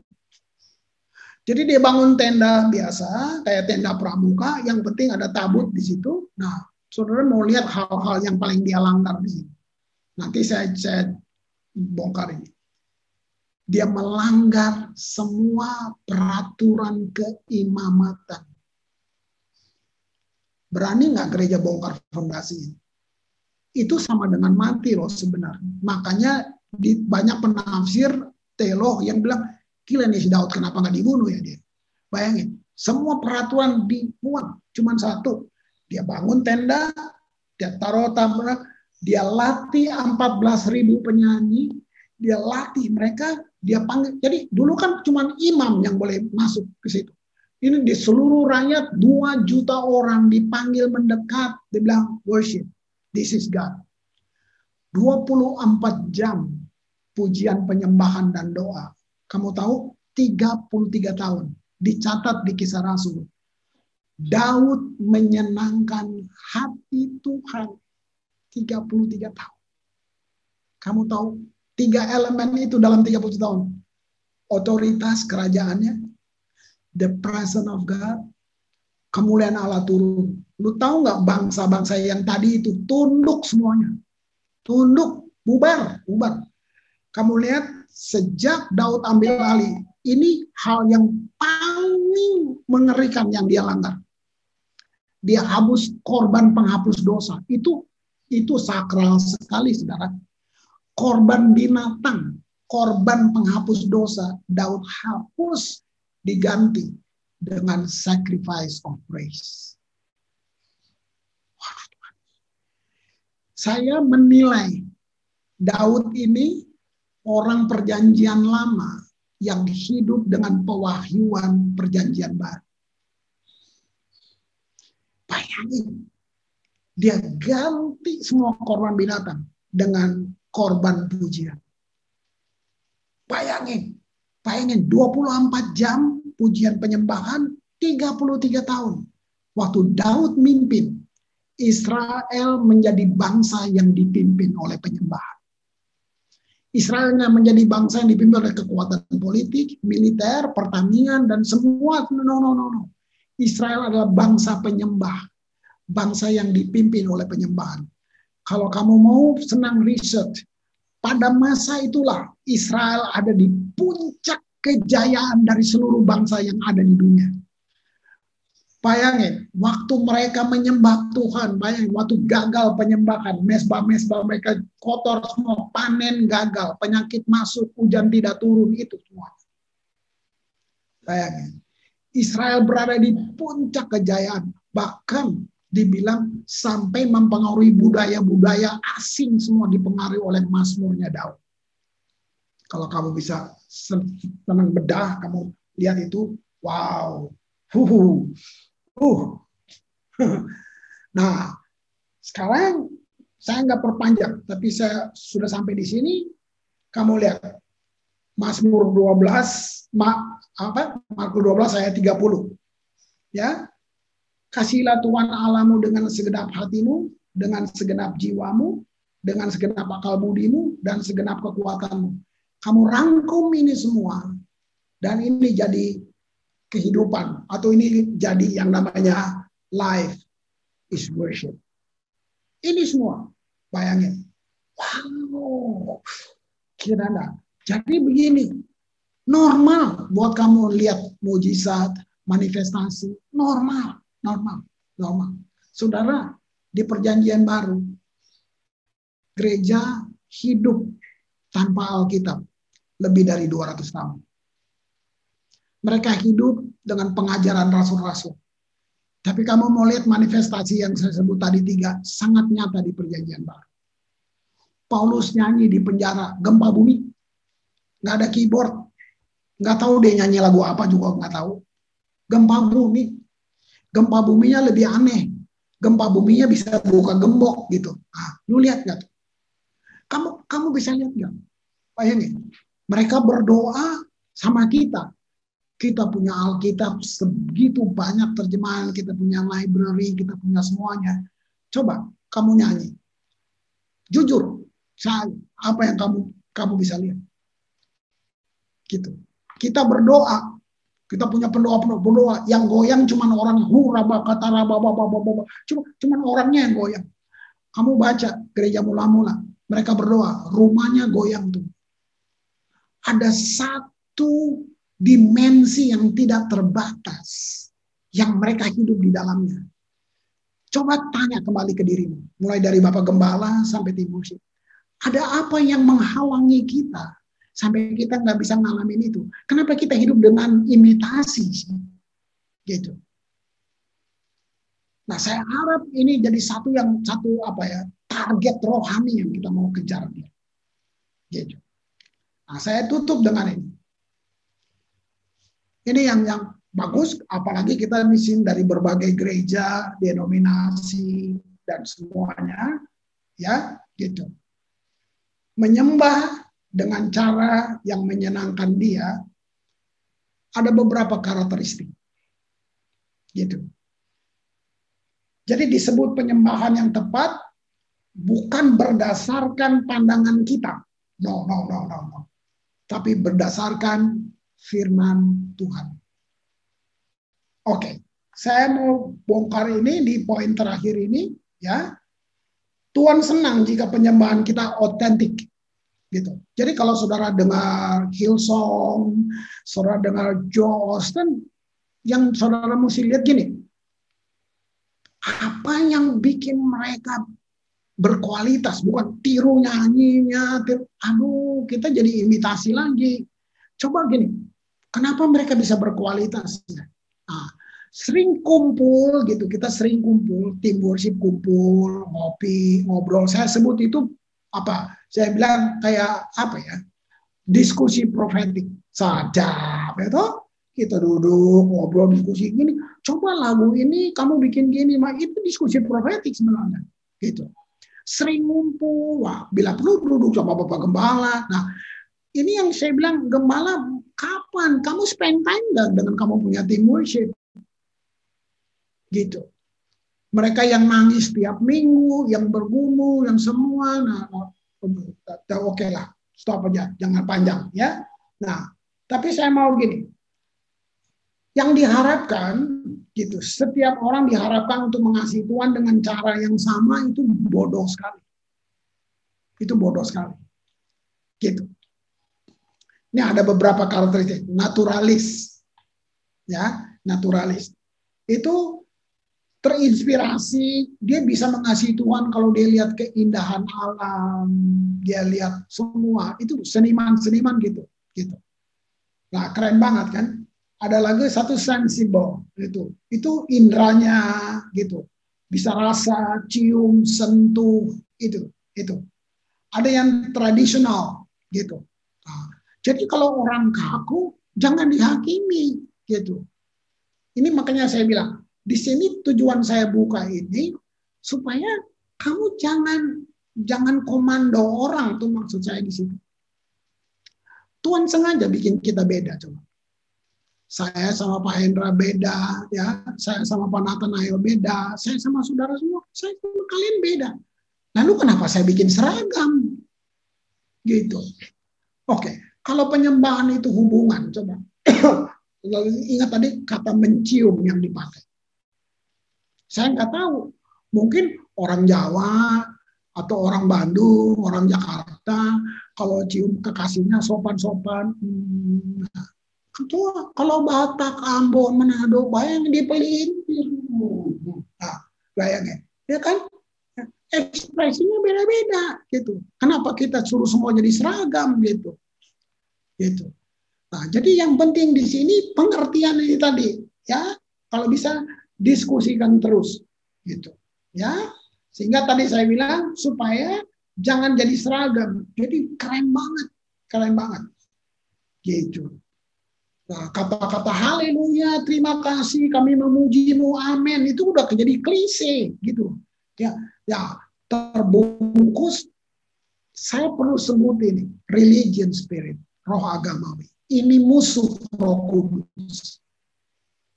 S1: Jadi dia bangun tenda biasa, kayak tenda pramuka, yang penting ada tabut di situ. Nah, saudara mau lihat hal-hal yang paling dia langgar di sini. Nanti saya bongkar ini. Dia melanggar semua peraturan keimamatan. Berani nggak gereja bongkar fondasi ini? Itu sama dengan mati loh sebenarnya. Makanya banyak penafsir teolog yang bilang, gila nih si Daud kenapa nggak dibunuh ya dia. Bayangin, semua peraturan dibuang, cuma satu. Dia bangun tenda, dia taruh tabrak, dia latih 14.000 penyanyi, dia latih mereka, dia panggil. Jadi dulu kan cuma imam yang boleh masuk ke situ. Ini di seluruh rakyat 2 juta orang dipanggil mendekat, dibilang worship. This is God. 24 jam pujian, penyembahan, dan doa. Kamu tahu 33 tahun. Dicatat di Kisah Rasul. Daud menyenangkan hati Tuhan 33 tahun. Kamu tahu 3 elemen itu dalam 30 tahun. Otoritas kerajaannya, the presence of God, kemuliaan Allah turun. Lu tahu nggak bangsa-bangsa yang tadi itu tunduk semuanya. Tunduk, bubar. Kamu lihat sejak Daud ambil alih, ini hal yang paling mengerikan yang dia langgar. Dia hapus korban penghapus dosa. Itu sakral sekali, saudara. Korban binatang, korban penghapus dosa, Daud hapus, diganti dengan sacrifice of praise. Saya menilai Daud ini orang perjanjian lama yang hidup dengan pewahyuan perjanjian baru. Bayangin, dia ganti semua korban binatang dengan korban pujian. Bayangin 24 jam pujian penyembahan 33 tahun. Waktu Daud mimpin, Israel menjadi bangsa yang dipimpin oleh penyembahan. Israelnya menjadi bangsa yang dipimpin oleh kekuatan politik, militer, pertanian, dan semua. No. Israel adalah bangsa penyembah. Bangsa yang dipimpin oleh penyembahan. Kalau kamu mau senang riset, pada masa itulah Israel ada di puncak kejayaan dari seluruh bangsa yang ada di dunia. Bayangin, waktu mereka menyembah Tuhan, bayangin, waktu gagal penyembahan, mesbah-mesbah mereka kotor semua, panen gagal, penyakit masuk, hujan tidak turun, itu semua. Bayangin, Israel berada di puncak kejayaan, bahkan dibilang sampai mempengaruhi budaya-budaya asing semua dipengaruhi oleh Mazmurnya Daud. Kalau kamu bisa senang bedah, kamu lihat itu, wow. Nah, sekarang saya nggak perpanjang, tapi saya sudah sampai di sini. Kamu lihat Mazmur 12, Mazmur 12 ayat 30. Ya, kasihlah Tuhan Allahmu dengan segenap hatimu, dengan segenap jiwamu, dengan segenap akal budimu, dan segenap kekuatanmu. Kamu rangkum ini semua, dan ini jadi kehidupan, atau ini jadi yang namanya life is worship. Ini semua, bayangin. Wow, kira-kira. Jadi begini, Normal buat kamu lihat mujizat, manifestasi. Normal, normal, normal. Saudara, di perjanjian baru, gereja hidup tanpa Alkitab lebih dari 200 tahun. Mereka hidup dengan pengajaran rasul-rasul. Tapi kamu mau lihat manifestasi yang saya sebut tadi 3, sangat nyata di perjanjian baru. Paulus nyanyi di penjara, gempa bumi. Nggak ada keyboard. Nggak tahu dia nyanyi lagu apa juga nggak tahu. Gempa bumi. Gempa buminya lebih aneh. Gempa buminya bisa buka gembok gitu. Nah, lu lihat nggak? Kamu bisa lihat nggak? Bayangin. Mereka berdoa sama kita. Kita punya Alkitab segitu banyak terjemahan, kita punya library, kita punya semuanya. Coba kamu nyanyi. Jujur, apa yang kamu bisa lihat? Gitu. Kita berdoa, kita punya pendoa yang goyang cuman orang cuman orangnya yang goyang. Kamu baca gereja mula-mula, mereka berdoa, rumahnya goyang tuh. Ada satu dimensi yang tidak terbatas yang mereka hidup di dalamnya. Coba tanya kembali ke dirimu, mulai dari Bapak Gembala sampai tim musik. Ada apa yang menghalangi kita sampai kita nggak bisa ngalamin itu? Kenapa kita hidup dengan imitasi? Gitu. Nah, saya harap ini jadi satu target rohani yang kita mau kejar. Gitu. Nah, saya tutup dengan ini. Ini yang bagus, apalagi kita misin dari berbagai gereja, denominasi dan semuanya, ya, gitu. Menyembah dengan cara yang menyenangkan dia, ada beberapa karakteristik. Gitu. Jadi disebut penyembahan yang tepat bukan berdasarkan pandangan kita. No. Tapi berdasarkan firman Tuhan. Oke, saya mau bongkar ini di poin terakhir ini, ya. Tuhan senang jika penyembahan kita otentik, gitu. Jadi kalau saudara dengar Hillsong, saudara dengar Joe Austin, yang saudara mesti lihat gini, apa yang bikin mereka berkualitas, bukan tiru nyanyinya, kita jadi imitasi lagi. Coba gini, kenapa mereka bisa berkualitas? Nah, sering kumpul gitu, kita sering kumpul, tim worship kumpul, ngopi, ngobrol. Saya sebut itu apa? Saya bilang kayak apa ya? Diskusi profetik. Saja, betul? Kita duduk ngobrol diskusi gini. Coba lagu ini kamu bikin gini, mah itu diskusi profetik sebenarnya. Gitu. Sering ngumpul, wah, bila perlu duduk sama Bapak Gembala. Nah, ini yang saya bilang, Gembala, kapan kamu spend time nggak dengan kamu punya tim worship? Gitu. Mereka yang nangis tiap minggu, yang bergumul, yang semua, nah, oke lah, stop aja, jangan panjang, ya. Nah, tapi saya mau gini, yang diharapkan, gitu, setiap orang diharapkan untuk mengasihi Tuhan dengan cara yang sama, itu bodoh sekali. Itu bodoh sekali. Gitu. Ini ada beberapa karakteristik. Naturalis. Ya, naturalis. Itu terinspirasi, dia bisa mengasihi Tuhan kalau dia lihat keindahan alam, dia lihat semua. Itu seniman-seniman gitu. Gitu. Nah, keren banget kan? Ada lagi satu sensible gitu. Itu indranya gitu. Bisa rasa, cium, sentuh, itu. Ada yang tradisional gitu. Nah, jadi kalau orang kaku jangan dihakimi gitu. Ini makanya saya bilang, di sini tujuan saya buka ini supaya kamu jangan komando orang, tuh maksud saya di situ. Tuhan sengaja bikin kita beda, coba. Saya sama Pak Hendra beda, ya. Saya sama Pak Nathanael beda, saya sama saudara semua, saya sama kalian beda. Lalu kenapa saya bikin seragam? Gitu. Oke, kalau penyembahan itu hubungan, coba. Ingat tadi kata mencium yang dipakai. Saya nggak tahu, mungkin orang Jawa atau orang Bandung, orang Jakarta kita, kalau cium kekasihnya sopan-sopan. Kalau Batak, Ambon, Manado, bayangin dipelintir. Nah, bayangin, ya kan? Ekspresinya beda-beda gitu. Kenapa kita suruh semua jadi seragam gitu? Gitu. Nah, jadi yang penting di sini pengertian ini tadi, ya. Kalau bisa diskusikan terus, gitu. Ya, sehingga tadi saya bilang supaya jangan jadi seragam. Jadi keren banget, gitu. Nah, kata-kata haleluya, terima kasih, kami memujimu, amin, itu udah jadi klise, gitu. Ya, terbungkus. Saya perlu sebut ini, religion spirit, roh agamawi. Ini musuh Roh Kudus.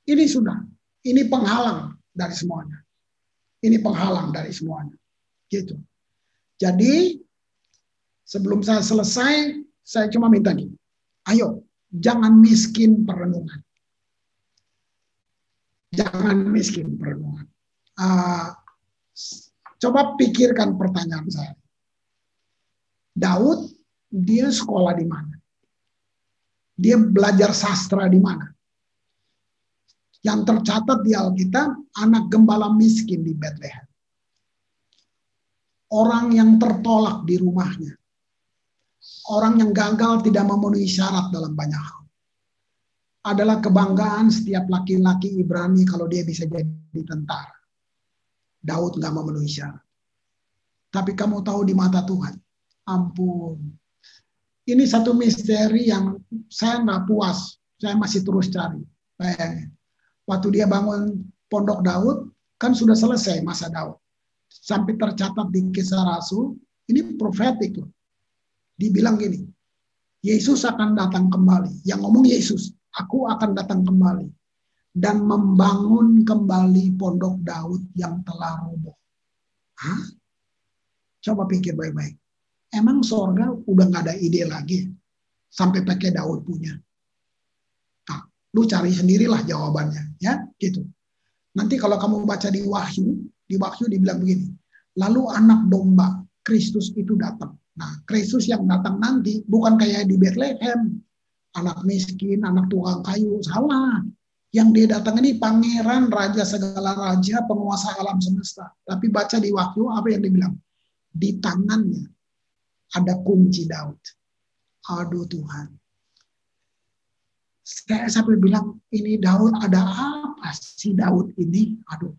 S1: Ini sudah, ini penghalang dari semuanya. Ini penghalang dari semuanya, gitu. Jadi sebelum saya selesai, saya cuma minta gini, ayo jangan miskin perenungan. Jangan miskin perenungan. Coba pikirkan pertanyaan saya. Daud, dia sekolah di mana? Dia belajar sastra di mana? Yang tercatat di Alkitab, anak gembala miskin di Bethlehem. Orang yang tertolak di rumahnya. Orang yang gagal tidak memenuhi syarat dalam banyak hal. Adalah kebanggaan setiap laki-laki Ibrani kalau dia bisa jadi tentara. Daud nggak memenuhi syarat. Tapi kamu tahu di mata Tuhan, ampun. Ini satu misteri yang saya nggak puas. Saya masih terus cari. Bayangin. Waktu dia bangun Pondok Daud, kan sudah selesai masa Daud. Sampai tercatat di Kisah Rasul, ini profetik loh. Dibilang gini, Yesus akan datang kembali. Yang ngomong Yesus, aku akan datang kembali. Dan membangun kembali Pondok Daud yang telah roboh. Hah? Coba pikir baik-baik. Emang sorga udah nggak ada ide lagi sampai pakai Daud punya. Nah, lu cari sendirilah jawabannya, ya, gitu. Nanti kalau kamu baca di Wahyu dibilang begini. Lalu anak domba Kristus itu datang. Nah, Kristus yang datang nanti bukan kayak di Bethlehem, anak miskin, anak tukang kayu, salah. Yang dia datang ini pangeran, raja segala raja, penguasa alam semesta. Tapi baca di Wahyu apa yang dibilang? Di tangannya ada kunci Daud. Aduh Tuhan. Saya sampai bilang, ini Daud ada apa sih Daud ini? Aduh.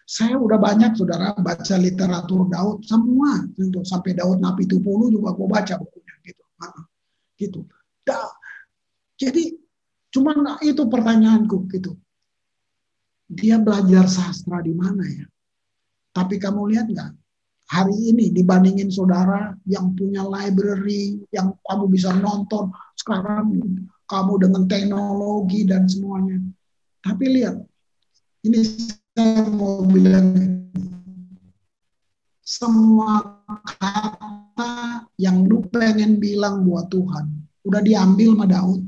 S1: Saya udah banyak saudara baca literatur Daud semua, gitu. Sampai Daud Nabi 70 juga gue baca bukunya gitu. Gitu. Jadi cuma itu pertanyaanku gitu. Dia belajar sastra di mana ya? Tapi kamu lihat nggak? Hari ini dibandingin saudara yang punya library, yang kamu bisa nonton, sekarang kamu dengan teknologi dan semuanya. Tapi lihat, ini saya mau bilang, semua kata yang lu pengen bilang buat Tuhan, udah diambil sama Daud.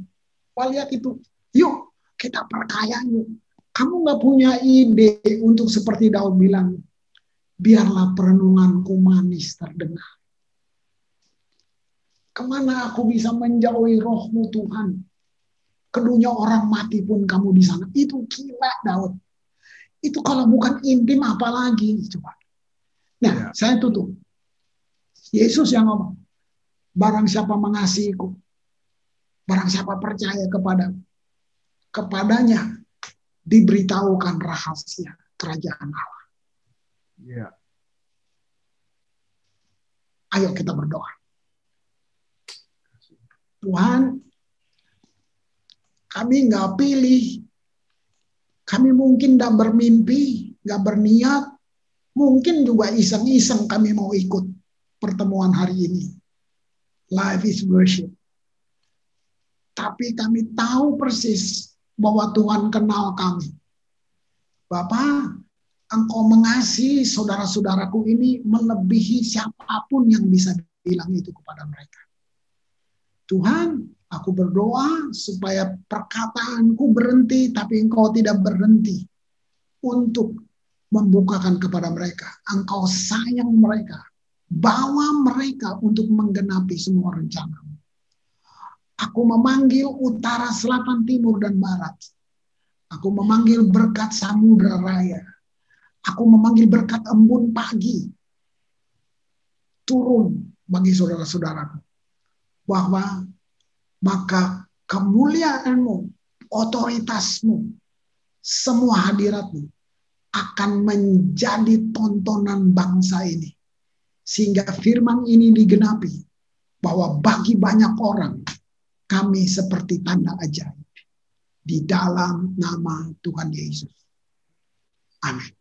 S1: Wah, lihat itu, yuk kita perkaya yuk. Kamu nggak punya ide untuk seperti Daud bilang, biarlah perenunganku manis terdengar. Kemana aku bisa menjauhi rohmu Tuhan? Kedunya orang mati pun kamu di sana. Itu gila Daud. Itu kalau bukan intim apalagi. Coba. Nah, saya tutup. Yesus yang ngomong, barang siapa mengasihiku, barang siapa percaya kepadanya diberitahukan rahasia kerajaan Allah. Yeah. Ayo kita berdoa. Tuhan, kami nggak pilih, kami mungkin nggak bermimpi, nggak berniat, mungkin juga iseng-iseng kami mau ikut pertemuan hari ini. Life is worship. Tapi kami tahu persis bahwa Tuhan kenal kami. Bapak, Engkau mengasihi saudara-saudaraku ini melebihi siapapun yang bisa bilang itu kepada mereka. Tuhan, aku berdoa supaya perkataanku berhenti, tapi Engkau tidak berhenti untuk membukakan kepada mereka. Engkau sayang mereka. Bawa mereka untuk menggenapi semua rencana. Aku memanggil utara, selatan, timur, dan barat. Aku memanggil berkat samudera raya. Aku memanggil berkat embun pagi. Turun bagi saudara-saudaraku. Bahwa maka kemuliaanmu, otoritasmu, semua hadiratmu akan menjadi tontonan bangsa ini. Sehingga firman ini digenapi. Bahwa bagi banyak orang, kami seperti tanda ajaib. Di dalam nama Tuhan Yesus. Amin.